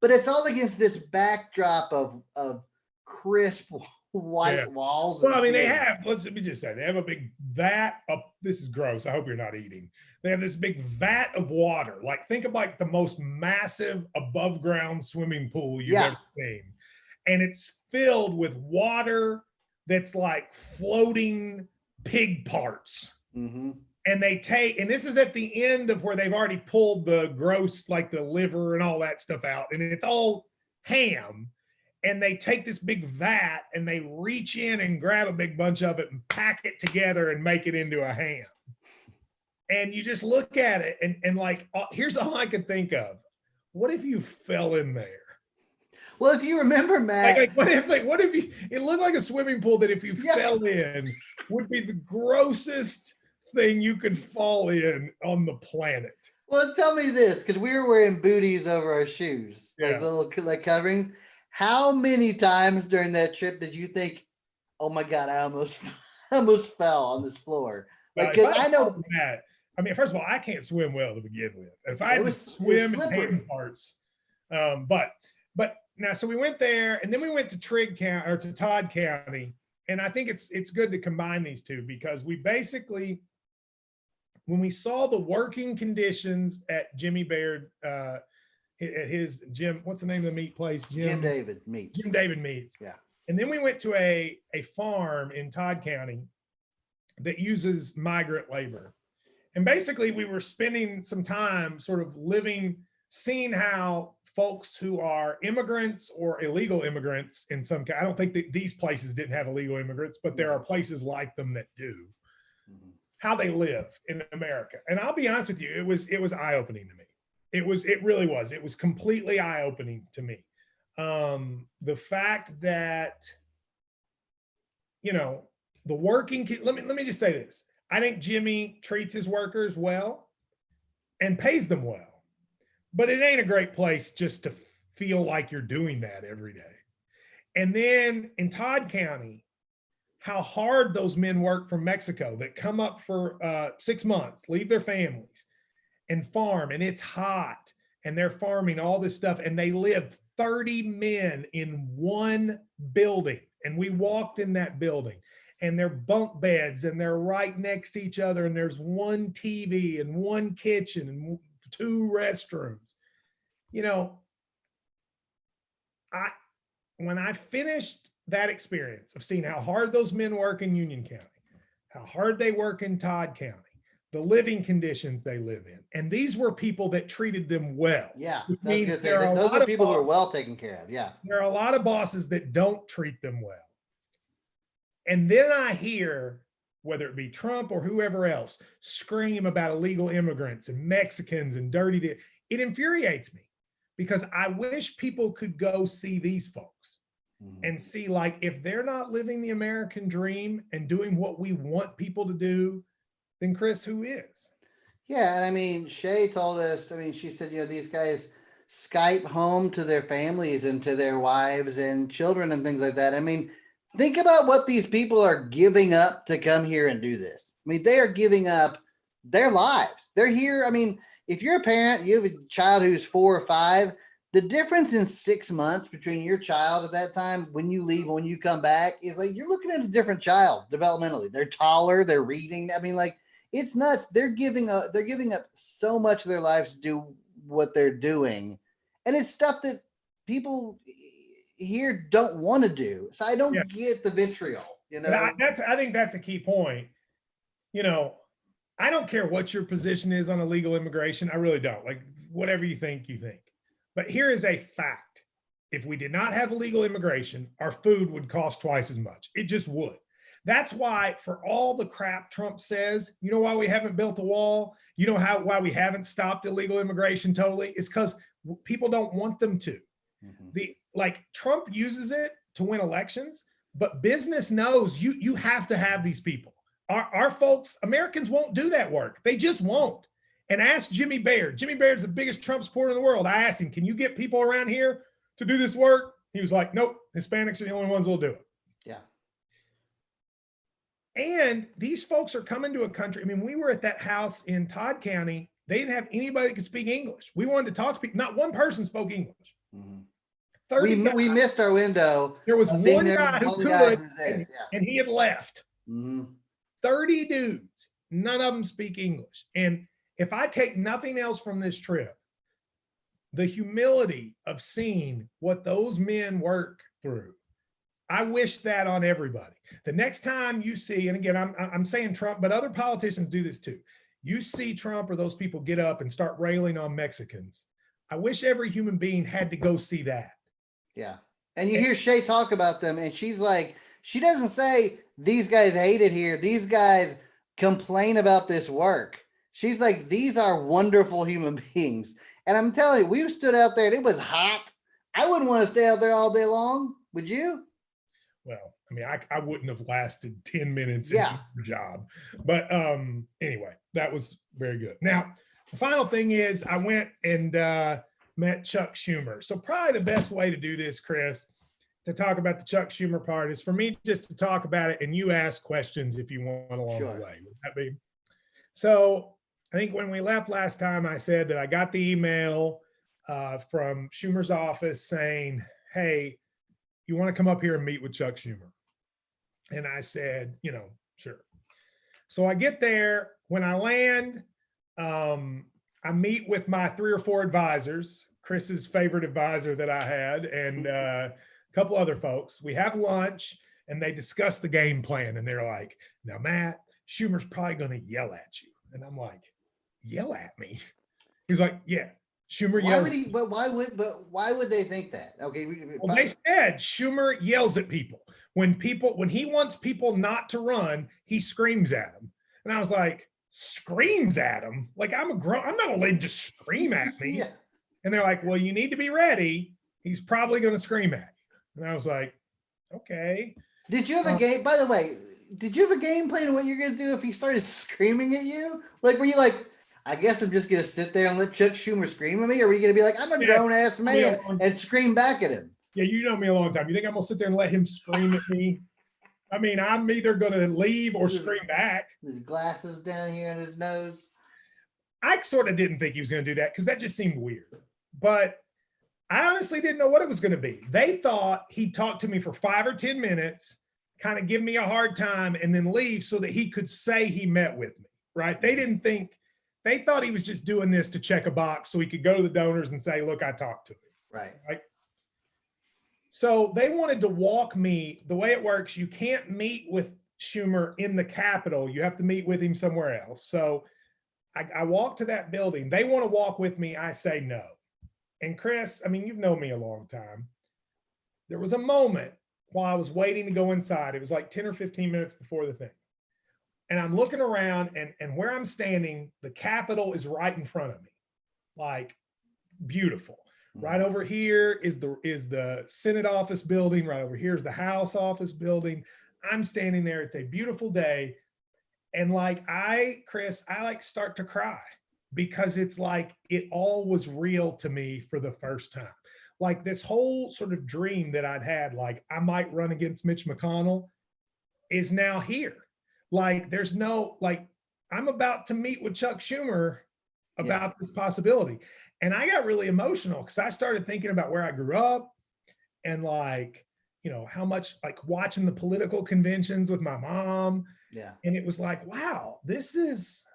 But it's all against this backdrop of crisp white walls. Well, I mean, let me just say, they have a big vat of, this is gross. I hope you're not eating. They have this big vat of water. Like, think of like the most massive above ground swimming pool you've ever seen. And it's filled with water that's like floating pig parts. Mm-hmm. And and this is at the end of where they've already pulled the gross, like the liver and all that stuff out. And it's all ham. And they take this big vat and they reach in and grab a big bunch of it and pack it together and make it into a ham. And you just look at it and like, here's all I could think of. What if you fell in there? Well, if you remember, Matt, what if you, it looked like a swimming pool that if you fell in would be the grossest thing you could fall in on the planet. Well, tell me this, because we were wearing booties over our shoes, like little coverings. How many times during that trip did you think, oh my God, I almost fell on this floor? Like, I know that. I mean, first of all, I can't swim well to begin with. If I had to swim in hand parts, but now, so we went there, and then we went to to Todd County, and I think it's good to combine these two because we basically, when we saw the working conditions at Jimmy Baird, at his Jim, what's the name of the meat place? Jim David Meats. Jim David Meats. Yeah. And then we went to a farm in Todd County that uses migrant labor. And basically we were spending some time sort of seeing how folks who are immigrants or illegal immigrants in some case, I don't think that these places didn't have illegal immigrants, but there are places like them that do, how they live in America. And I'll be honest with you, it was eye-opening to me. It really was. It was completely eye-opening to me. The fact that, the working, let me just say this. I think Jimmy treats his workers well and pays them well, but it ain't a great place just to feel like you're doing that every day. And then in Todd County, how hard those men work from Mexico that come up for 6 months, leave their families and farm, and it's hot, and they're farming all this stuff, and they live 30 men in one building. And we walked in that building, and they're bunk beds, and they're right next to each other, and there's one TV and one kitchen and 2 restrooms. You know, when I finished that experience of seeing how hard those men work in Union County, how hard they work in Todd County, the living conditions they live in, and these were people that treated them well. Yeah, which I was means gonna say there are a those lot are of people who are bosses- well taken care of. Yeah. There are a lot of bosses that don't treat them well. And then I hear, whether it be Trump or whoever else, scream about illegal immigrants and Mexicans and dirty. It infuriates me, because I wish people could go see these folks and see, like, if they're not living the American dream and doing what we want people to do, then Chris, who is? Yeah, and I mean, Shay told us, I mean, she said, you know, these guys Skype home to their families and to their wives and children and things like that. I mean, think about what these people are giving up to come here and do this. I mean, they are giving up their lives. They're here. I mean, if you're a parent, you have a child who's 4 or 5, the difference in 6 months between your child at that time, when you leave and when you come back, is like you're looking at a different child developmentally. They're taller, they're reading. I mean, like, it's nuts. They're giving up so much of their lives to do what they're doing. And it's stuff that people here don't want to do. So I don't get the vitriol, you know. I think that's a key point. You know, I don't care what your position is on illegal immigration. I really don't. Like, whatever you think, you think. But here is a fact. If we did not have illegal immigration, our food would cost twice as much. It just would. That's why, for all the crap Trump says, you know why we haven't built a wall? You know why we haven't stopped illegal immigration totally? It's because people don't want them to. Like, Trump uses it to win elections, but business knows you have to have these people. Our folks, Americans, won't do that work. They just won't. And ask Jimmy Baird. Jimmy Baird's the biggest Trump supporter in the world. I asked him, can you get people around here to do this work? He was like, nope, Hispanics are the only ones that'll do it. Yeah. And these folks are coming to a country. I mean, we were at that house in Todd County. They didn't have anybody that could speak English. We wanted to talk to people. Not one person spoke English. 30 guys. We missed our window. There was one guy who could, and he had left. 30 dudes. None of them speak English. And if I take nothing else from this trip, the humility of seeing what those men work through, I wish that on everybody. The next time you see, and again, I'm saying Trump, but other politicians do this too. You see Trump or those people get up and start railing on Mexicans. I wish every human being had to go see that. Yeah. And you hear Shay talk about them, and she's like, she doesn't say these guys hate it here. These guys complain about this work. She's like, these are wonderful human beings. And I'm telling you, we stood out there and it was hot. I wouldn't want to stay out there all day long. Would you? Well, I mean, I wouldn't have lasted 10 minutes in your job. But anyway, that was very good. Now, the final thing is I went and met Chuck Schumer. So probably the best way to do this, Chris, to talk about the Chuck Schumer part is for me just to talk about it and you ask questions if you want along the way. Would that be? So I think when we left last time, I said that I got the email from Schumer's office saying, hey, you want to come up here and meet with Chuck Schumer? And I said, you know, sure. So I get there. When I land, I meet with my 3 or 4 advisors, Chris's favorite advisor that I had, and a couple other folks. We have lunch and they discuss the game plan. And they're like, now, Matt, Schumer's probably going to yell at you. And I'm like, yell at me? He's like, yeah. Schumer yells. Why would they think that? Okay. Well, they said Schumer yells at people. When he wants people not to run, he screams at them. And I was like, screams at them? Like, I'm not gonna let him just scream at me. Yeah. And they're like, well, you need to be ready. He's probably gonna scream at you. And I was like, okay. Did you have a game, by the way, did you have a game plan of what you're gonna do if he started screaming at you? Like, were you like, I guess I'm just gonna sit there and let Chuck Schumer scream at me. Or are we gonna be like, I'm a Yeah, grown ass man and scream back at him? yeah, you know me a long time. You think I'm gonna sit there and let him scream at me? I mean, I'm either gonna leave or scream back. His glasses down here in his nose. I sort of didn't think he was gonna do that because that just seemed weird. But I honestly didn't know what it was gonna be. They thought he'd talk to me for 5 or 10 minutes, kind of give me a hard time, and then leave so that he could say he met with me. Right? They thought he was just doing this to check a box so he could go to the donors and say, look, I talked to him. Right. So they wanted to walk me. The way it works, you can't meet with Schumer in the Capitol. You have to meet with him somewhere else. So I walk to that building. They want to walk with me. I say no. And Chris, I mean, you've known me a long time. There was a moment while I was waiting to go inside. It was like 10 or 15 minutes before the thing. And I'm looking around, and where I'm standing, the Capitol is right in front of me. Like, beautiful. Right over here is the Senate office building. Right over here is the House office building. I'm standing there. It's a beautiful day. And like Chris, I like start to cry because it's like it all was real to me for the first time. Like this whole sort of dream that I'd had, like I might run against Mitch McConnell, is now here. Like there's no, like I'm about to meet with Chuck Schumer about this possibility. And I got really emotional because I started thinking about where I grew up and like, you know, how much like watching the political conventions with my mom. Yeah. And it was like, wow, this is.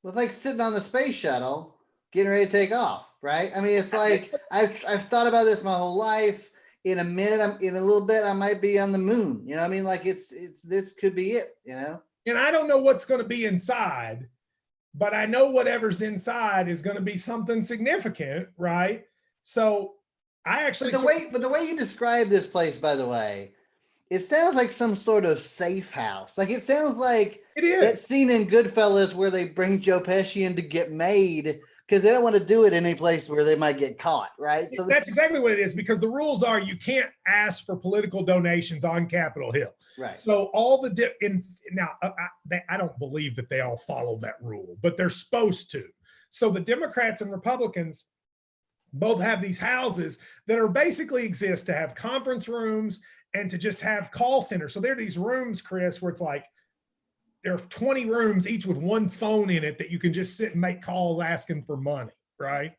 Well, it's like sitting on the space shuttle, getting ready to take off, right? I mean, it's like I've thought about this my whole life. In a minute, in a little bit, I might be on the moon. You know what I mean? Like it's this could be it, you know? And I don't know what's going to be inside, but I know whatever's inside is going to be something significant, right? So I actually. But the way you describe this place, by the way, it sounds like some sort of safe house. Like it sounds like it is that scene in Goodfellas where they bring Joe Pesci in to get made because they don't want to do it any place where they might get caught, right? So that's exactly what it is, because the rules are you can't ask for political donations on Capitol Hill. Right. So all the I don't believe that they all follow that rule, but they're supposed to. So the Democrats and Republicans both have these houses that are basically exist to have conference rooms and to just have call centers. So there are these rooms, Chris, where it's like there are 20 rooms, each with one phone in it that you can just sit and make calls asking for money, right?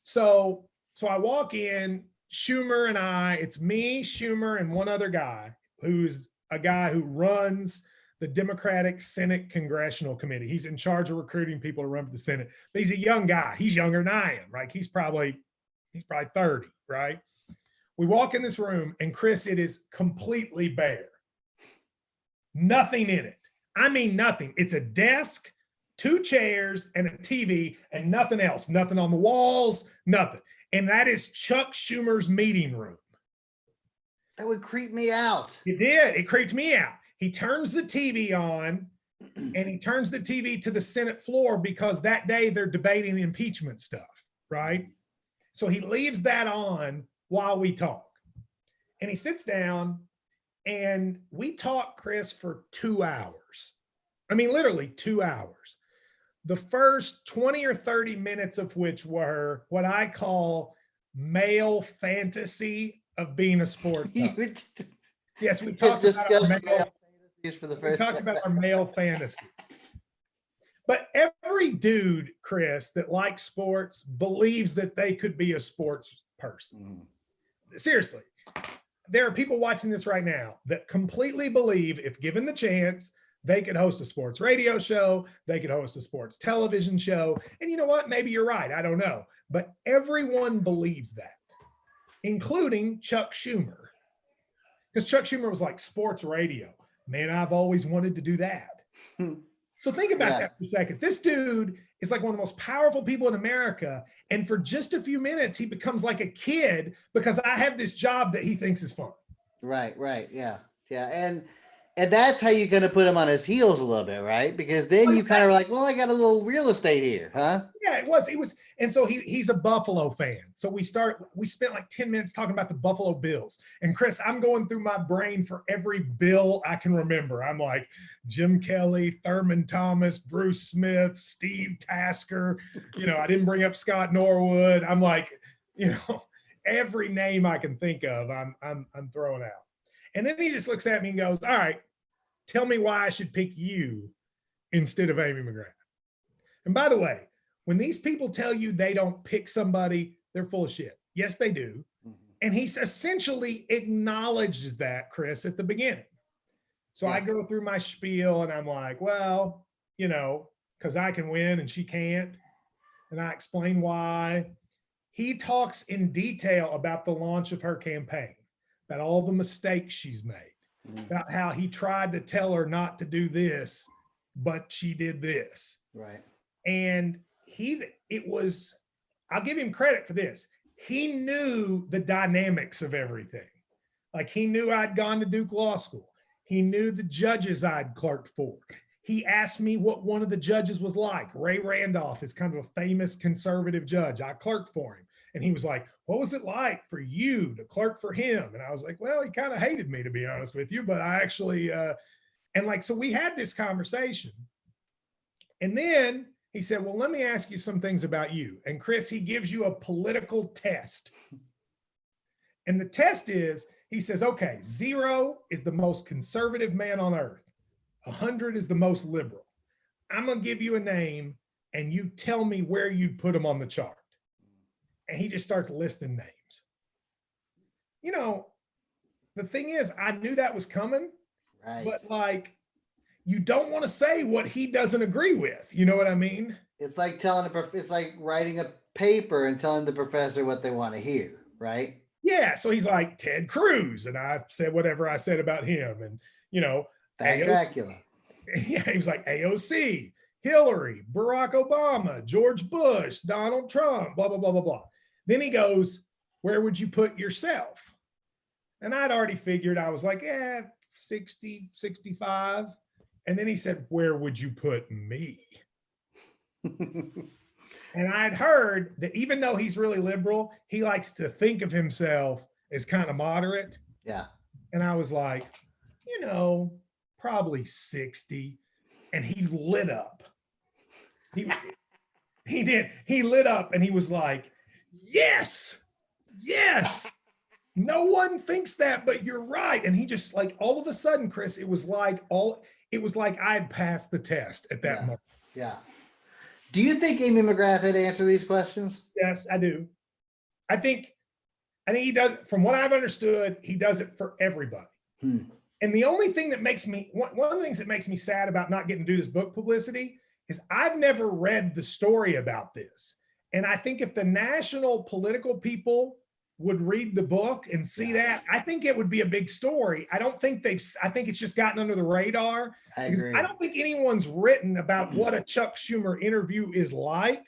So I walk in, Schumer and it's me, Schumer, and one other guy who's a guy who runs the Democratic Senate Congressional Committee. He's in charge of recruiting people to run for the Senate. But he's a young guy. He's younger than I am, right? He's probably 30, right? We walk in this room, and Chris, it is completely bare. Nothing in it. I mean, nothing. It's a desk, 2 chairs, and a TV, and nothing else. Nothing on the walls, nothing. And that is Chuck Schumer's meeting room. That would creep me out. It did. It creeped me out. He turns the TV on, and he turns the TV to the Senate floor because that day they're debating impeachment stuff, right? So he leaves that on while we talk. And he sits down, and we talk, Chris, for 2 hours. I mean, literally 2 hours. The first 20 or 30 minutes of which were what I call male fantasy of being a sports. Yes, we talked about our male fantasies for the first. We talked about our male fantasy. But every dude, Chris, that likes sports believes that they could be a sports person. Seriously, there are people watching this right now that completely believe if given the chance, they could host a sports radio show, they could host a sports television show. And you know what? Maybe you're right. I don't know. But everyone believes that, including Chuck Schumer. Because Chuck Schumer was like, sports radio. Man, I've always wanted to do that. So think about that for a second. This dude is like one of the most powerful people in America. And for just a few minutes, he becomes like a kid because I have this job that he thinks is fun. Right. Yeah. And And that's how you're going to put him on his heels a little bit, right? Because then you kind of are like, well, I got a little real estate here, huh? Yeah, it was. And so he's a Buffalo fan. So we spent like 10 minutes talking about the Buffalo Bills. And Chris, I'm going through my brain for every Bill I can remember. I'm like Jim Kelly, Thurman Thomas, Bruce Smith, Steve Tasker. I didn't bring up Scott Norwood. I'm like, every name I can think of, I'm throwing out. And then he just looks at me and goes, all right, tell me why I should pick you instead of Amy McGrath. And by the way, when these people tell you they don't pick somebody, they're full of shit. Yes, they do. And he essentially acknowledges that, Chris, at the beginning. So I go through my spiel and I'm like, well, because I can win and she can't. And I explain why. He talks in detail about the launch of her campaign, about all the mistakes she's made, about how he tried to tell her not to do this, but she did this. Right. And I'll give him credit for this. He knew the dynamics of everything. Like he knew I'd gone to Duke Law School. He knew the judges I'd clerked for. He asked me what one of the judges was like. Ray Randolph is kind of a famous conservative judge. I clerked for him. And he was like, what was it like for you to clerk for him? And I was like, well, he kind of hated me, to be honest with you. But I actually, so we had this conversation. And then he said, well, let me ask you some things about you. And Chris, he gives you a political test. And the test is, he says, okay, 0 is the most conservative man on earth. 100 is the most liberal. I'm going to give you a name and you tell me where you'd put him on the chart. And he just starts listing names. The thing is, I knew that was coming, right? But you don't want to say what he doesn't agree with. You know what I mean? It's like it's like writing a paper and telling the professor what they want to hear, right? Yeah. So he's like Ted Cruz, and I said whatever I said about him, and Fat Dracula. Yeah, he was like AOC, Hillary, Barack Obama, George Bush, Donald Trump, blah blah blah blah blah. Then he goes, "Where would you put yourself?" And I'd already figured. I was like, 60, 65. And then he said, where would you put me? And I'd heard that even though he's really liberal, he likes to think of himself as kind of moderate. Yeah. And I was like, probably 60. And he lit up. He did. He lit up and he was like, yes. No one thinks that, but you're right. And he just all of a sudden, Chris, it was like I'd passed the test at that moment. Yeah. Do you think Amy McGrath had to answer these questions? Yes, I do. I think he does. From what I've understood, he does it for everybody. And the only thing that makes me, one of the things that makes me sad about not getting to do this book publicity is I've never read the story about this. And I think if the national political people would read the book and see that, I think it would be a big story. I think it's just gotten under the radar. I agree. I don't think anyone's written about what a Chuck Schumer interview is like.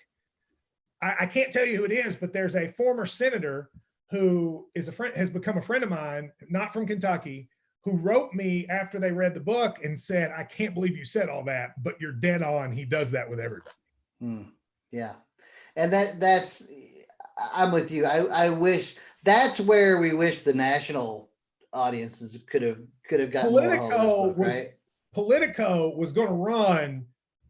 I can't tell you who it is, but there's a former senator who is has become a friend of mine, not from Kentucky, who wrote me after they read the book and said, I can't believe you said all that, but you're dead on. He does that with everybody. Yeah. And that's, I'm with you. I wish that's where we wish the national audiences could have gotten Politico book, right? Politico was going to run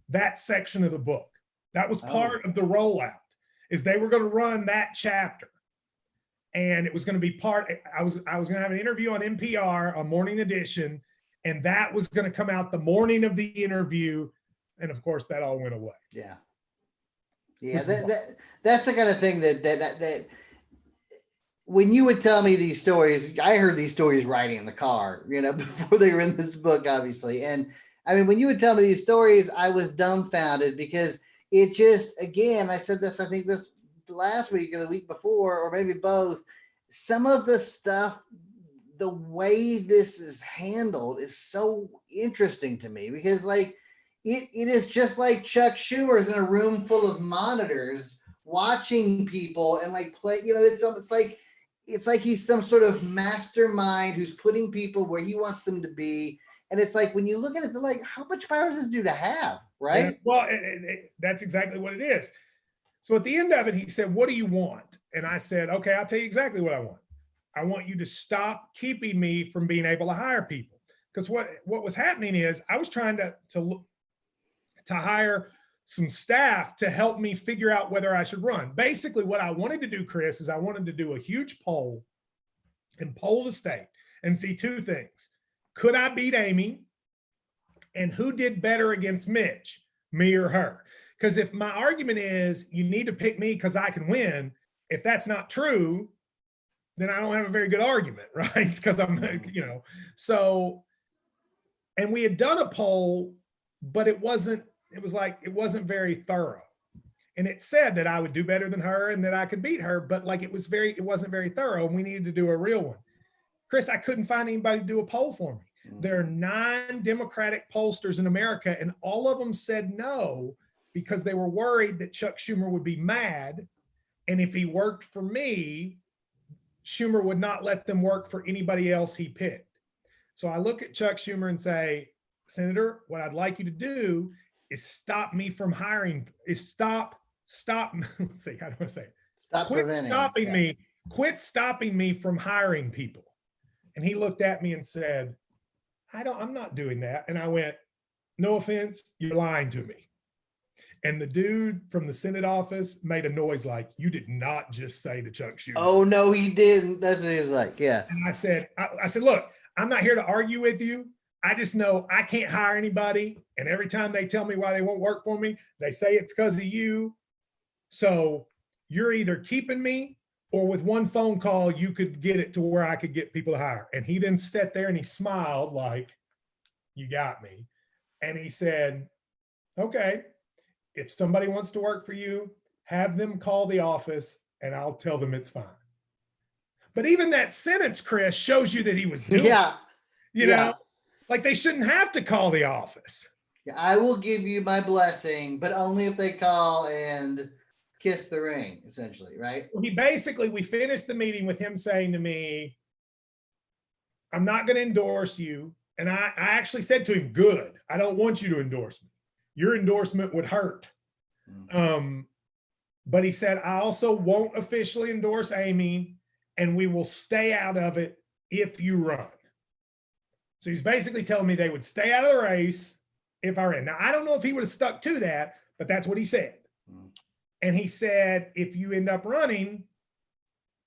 that section of the book. That was part of the rollout, is they were going to run that chapter. And it was going to be I was going to have an interview on NPR on Morning Edition, and that was going to come out the morning of the interview. And of course, that all went away. Yeah. That's the kind of thing that when you would tell me these stories, I heard these stories riding in the car, before they were in this book, obviously. And I mean, when you would tell me these stories, I was dumbfounded because it just, again, I said this, I think this last week or the week before, or maybe both, some of the stuff, the way this is handled is so interesting to me because it is just like Chuck Schumer's in a room full of monitors watching people and play, it's like he's some sort of mastermind who's putting people where he wants them to be. And it's like, when you look at it, they're like, how much power does this dude have? Yeah, Right. well, that's exactly what it is. So at the end of it, he said, "What do you want?" And I said, "Okay, I'll tell you exactly what I want. I want you to stop keeping me from being able to hire people." Because what was happening is I was trying to hire some staff to help me figure out whether I should run. Basically, what I wanted to do, Chris, is I wanted to do a huge poll and poll the state and see two things. Could I beat Amy? And who did better against Mitch, me or her? Because if my argument is you need to pick me because I can win, if that's not true, then I don't have a very good argument, right? Because I'm, so, and we had done a poll, but it was wasn't very thorough. And it said that I would do better than her and that I could beat her, but like it wasn't very thorough, and we needed to do a real one. Chris, I couldn't find anybody to do a poll for me. There are 9 Democratic pollsters in America, and all of them said no because they were worried that Chuck Schumer would be mad. And if he worked for me, Schumer would not let them work for anybody else he picked. So I look at Chuck Schumer and say, Senator, what I'd like you to do is stop me from hiring, stop, let's see, how do I say it? Quit stopping me from hiring people. And he looked at me and said, I'm not doing that. And I went, no offense, you're lying to me. And the dude from the Senate office made a noise like, you did not just say to Chuck Schumer. Oh, no, he didn't. That's what he was like. Yeah. And I said, look, I'm not here to argue with you. I just know I can't hire anybody. And every time they tell me why they won't work for me, they say it's because of you. So you're either keeping me, or with one phone call, you could get it to where I could get people to hire. And he then sat there and he smiled like, you got me. And he said, okay, if somebody wants to work for you, have them call the office and I'll tell them it's fine. But even that sentence, Chris, shows you that he was doing it. You know, like they shouldn't have to call the office. Yeah, I will give you my blessing, but only if they call and kiss the ring, essentially, right? We finished the meeting with him saying to me, I'm not going to endorse you. And I actually said to him, good, I don't want you to endorse me. Your endorsement would hurt. But he said, I also won't officially endorse Amy, and we will stay out of it if you run. So he's basically telling me they would stay out of the race if I ran. Now, I don't know if he would have stuck to that, but that's what he said. And he said, if you end up running,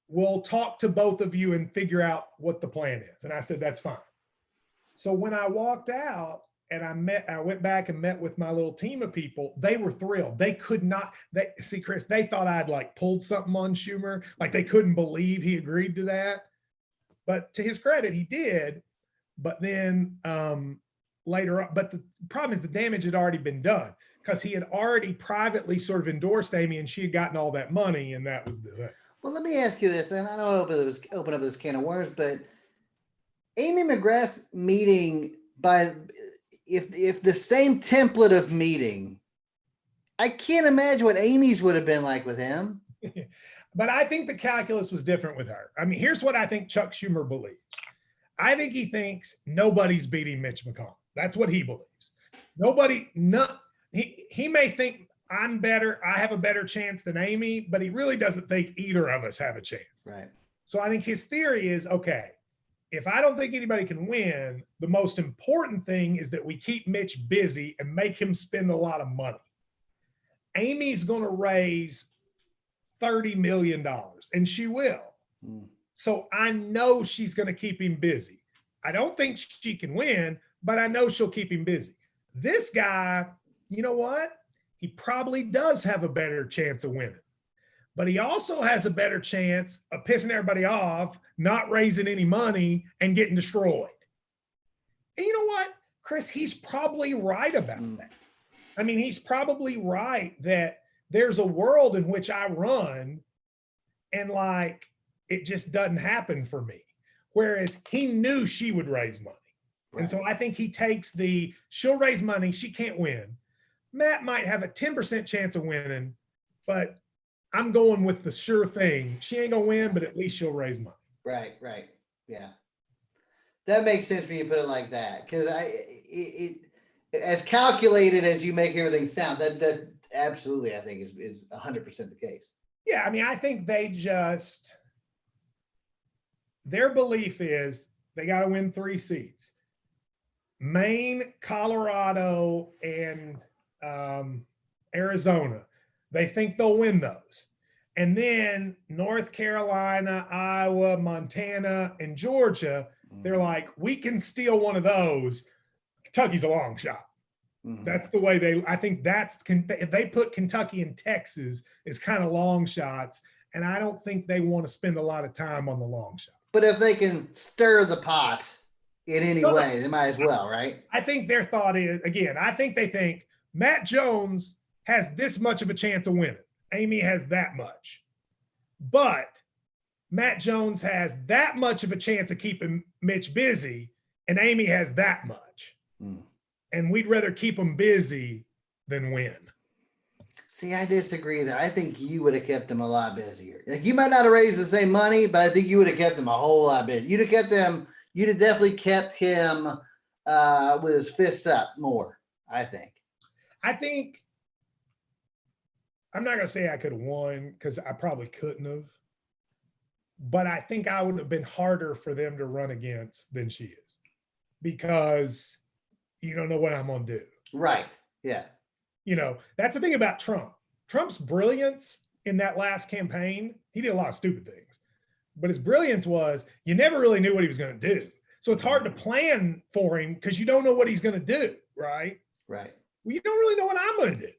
we'll talk to both of you and figure out what the plan is. And I said, that's fine. So when I walked out and I went back and met with my little team of people, they were thrilled. They could not, see, Chris, they thought I'd like pulled something on Schumer. Like they couldn't believe he agreed to that. But to his credit, he did. But then later on, but the problem is the damage had already been done, because he had already privately sort of endorsed Amy and she had gotten all that money, and that was the thing. Well, let me ask you this, and I don't want to open up this can of worms, but Amy McGrath's meeting, if the same template of meeting, I can't imagine what Amy's would have been like with him. But I think the calculus was different with her. I mean, here's what I think Chuck Schumer believes. I think he thinks nobody's beating Mitch McConnell. That's what he believes. He may think I'm better, I have a better chance than Amy, but he really doesn't think either of us have a chance. Right. So I think his theory is, okay, if I don't think anybody can win, the most important thing is that we keep Mitch busy and make him spend a lot of money. Amy's going to raise $30 million, and she will. So I know she's going to keep him busy. I don't think she can win, but I know she'll keep him busy. This guy, you know what? He probably does have a better chance of winning, but he also has a better chance of pissing everybody off, not raising any money, and getting destroyed. And you know what, Chris? He's probably right about that. I mean, he's probably right that there's a world in which I run and like it just doesn't happen for me. Whereas he knew she would raise money. Right. And so I think he takes she'll raise money, she can't win. Matt might have a 10% chance of winning, but I'm going with the sure thing. She ain't gonna win, but at least she'll raise money. Right. Yeah. That makes sense for you to put it like that, because it as calculated as you make everything sound, that absolutely I think is 100% the case. Yeah, I mean, I think their belief is they got to win 3 seats. Maine, Colorado, and Arizona. They think they'll win those. And then North Carolina, Iowa, Montana, and Georgia, they're like, we can steal one of those. Kentucky's a long shot. Mm-hmm. That's the way I think if they put Kentucky and Texas as kind of long shots, and I don't think they want to spend a lot of time on the long shot. But if they can stir the pot in any way, they might as well, right? I think their thought is, again, I think they think Matt Jones has this much of a chance of winning. Amy has that much. But Matt Jones has that much of a chance of keeping Mitch busy, and Amy has that much. And we'd rather keep them busy than win. See, I disagree there. I think you would have kept them a lot busier. Like, you might not have raised the same money, but I think you would have kept them a whole lot busier. You'd have definitely kept him with his fists up more, I think. I'm not going to say I could have won, because I probably couldn't have. But I think I would have been harder for them to run against than she is, because you don't know what I'm going to do. Right. Yeah. That's the thing about Trump. Trump's brilliance in that last campaign, he did a lot of stupid things, but his brilliance was you never really knew what he was going to do. So it's hard to plan for him because you don't know what he's going to do. Right. Right. Well, you don't really know what I'm going to do,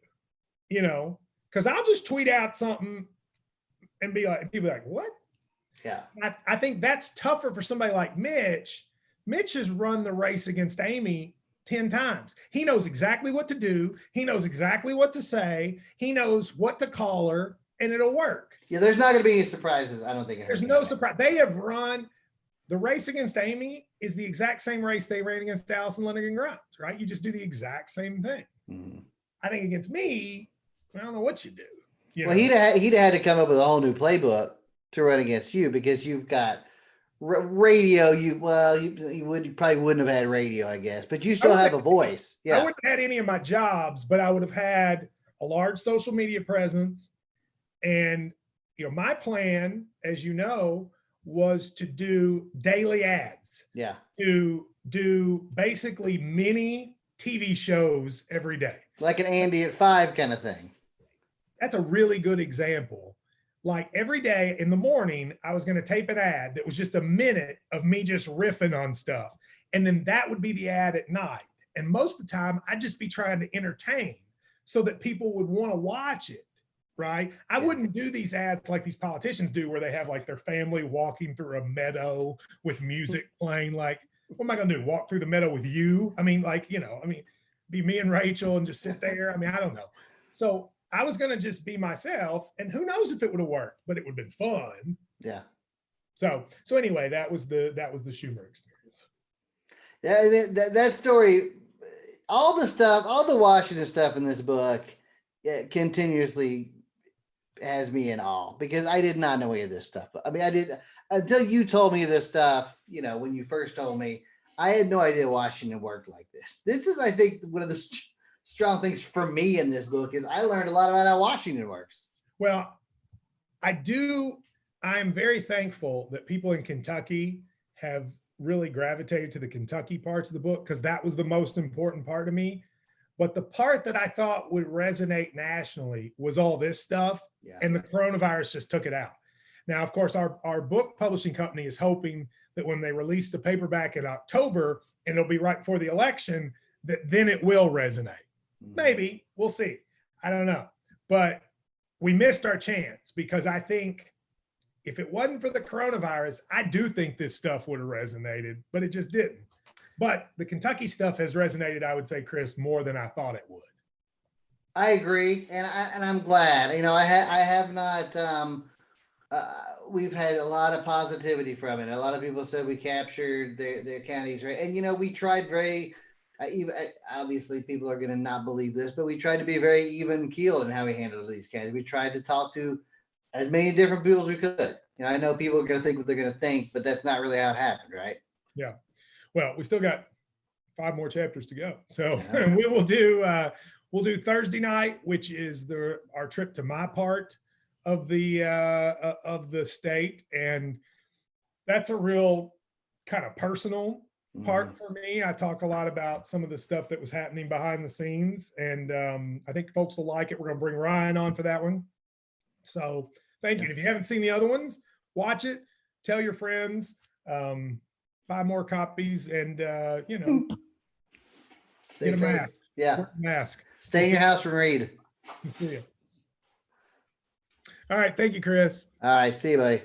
because I'll just tweet out something and be like, people be like, what? Yeah. I think that's tougher for somebody like Mitch. Mitch has run the race against Amy 10 times. He knows exactly what to do. He knows exactly what to say. He knows what to call her, and it'll work. Yeah, there's not going to be any surprises. I don't think there's no surprise. They have run the race against Amy is the exact same race they ran against Allison Lundgren Grimes, right? You just do the exact same thing. Mm-hmm. I think against me, I don't know what you do. He'd have had to come up with a whole new playbook to run against you, because you've got radio. You probably wouldn't have had radio, I guess, but you still have a voice. Yeah, I wouldn't have had any of my jobs, but I would have had a large social media presence. And my plan, as you know, was to do daily ads. Yeah, to do basically mini TV shows every day, like an Andy at 5 kind of thing. That's a really good example. Like every day in the morning, I was going to tape an ad that was just a minute of me just riffing on stuff. And then that would be the ad at night. And most of the time I'd just be trying to entertain so that people would want to watch it. Right. I wouldn't do these ads like these politicians do, where they have like their family walking through a meadow with music playing. Like, what am I going to do? Walk through the meadow with you? I mean, be me and Rachel and just sit there. I mean, I don't know. So I was going to just be myself, and who knows if it would have worked, but it would have been fun. Yeah. So anyway, that was the Schumer experience. Yeah. That story, all the Washington stuff in this book, continuously has me in awe, because I did not know any of this stuff. I mean, I did until you told me this stuff, when you first told me. I had no idea Washington worked like this. This is, I think, one of the strong things for me in this book is I learned a lot about how Washington works. Well, I'm very thankful that people in Kentucky have really gravitated to the Kentucky parts of the book, because that was the most important part to me. But the part that I thought would resonate nationally was all this stuff, and the coronavirus just took it out. Now, of course, our book publishing company is hoping that when they release the paperback in October, and it'll be right before the election, that then it will resonate. Maybe. We'll see. I don't know. But we missed our chance, because I think if it wasn't for the coronavirus, I do think this stuff would have resonated, but it just didn't. But the Kentucky stuff has resonated, I would say, Chris, more than I thought it would. I agree, and I'm glad. I have not. We've had a lot of positivity from it. A lot of people said we captured their counties, right? And we tried very. Obviously, people are going to not believe this, but we tried to be very even keeled in how we handled these counties. We tried to talk to as many different people as we could. I know people are going to think what they're going to think, but that's not really how it happened, right? Yeah. Well, we still got 5 more chapters to go. So Yeah. we will do we'll do Thursday night, which is our trip to my part of the state, and that's a real kind of personal part for me. I talk a lot about some of the stuff that was happening behind the scenes, and I think folks will like it. We're going to bring Ryan on for that one. So thank you. And if you haven't seen the other ones, watch it, tell your friends, buy more copies, and Stay get a safe. mask. Yeah. Wear a mask. Stay in your house and read. See ya. All right. Thank you, Chris. All right. See you, buddy.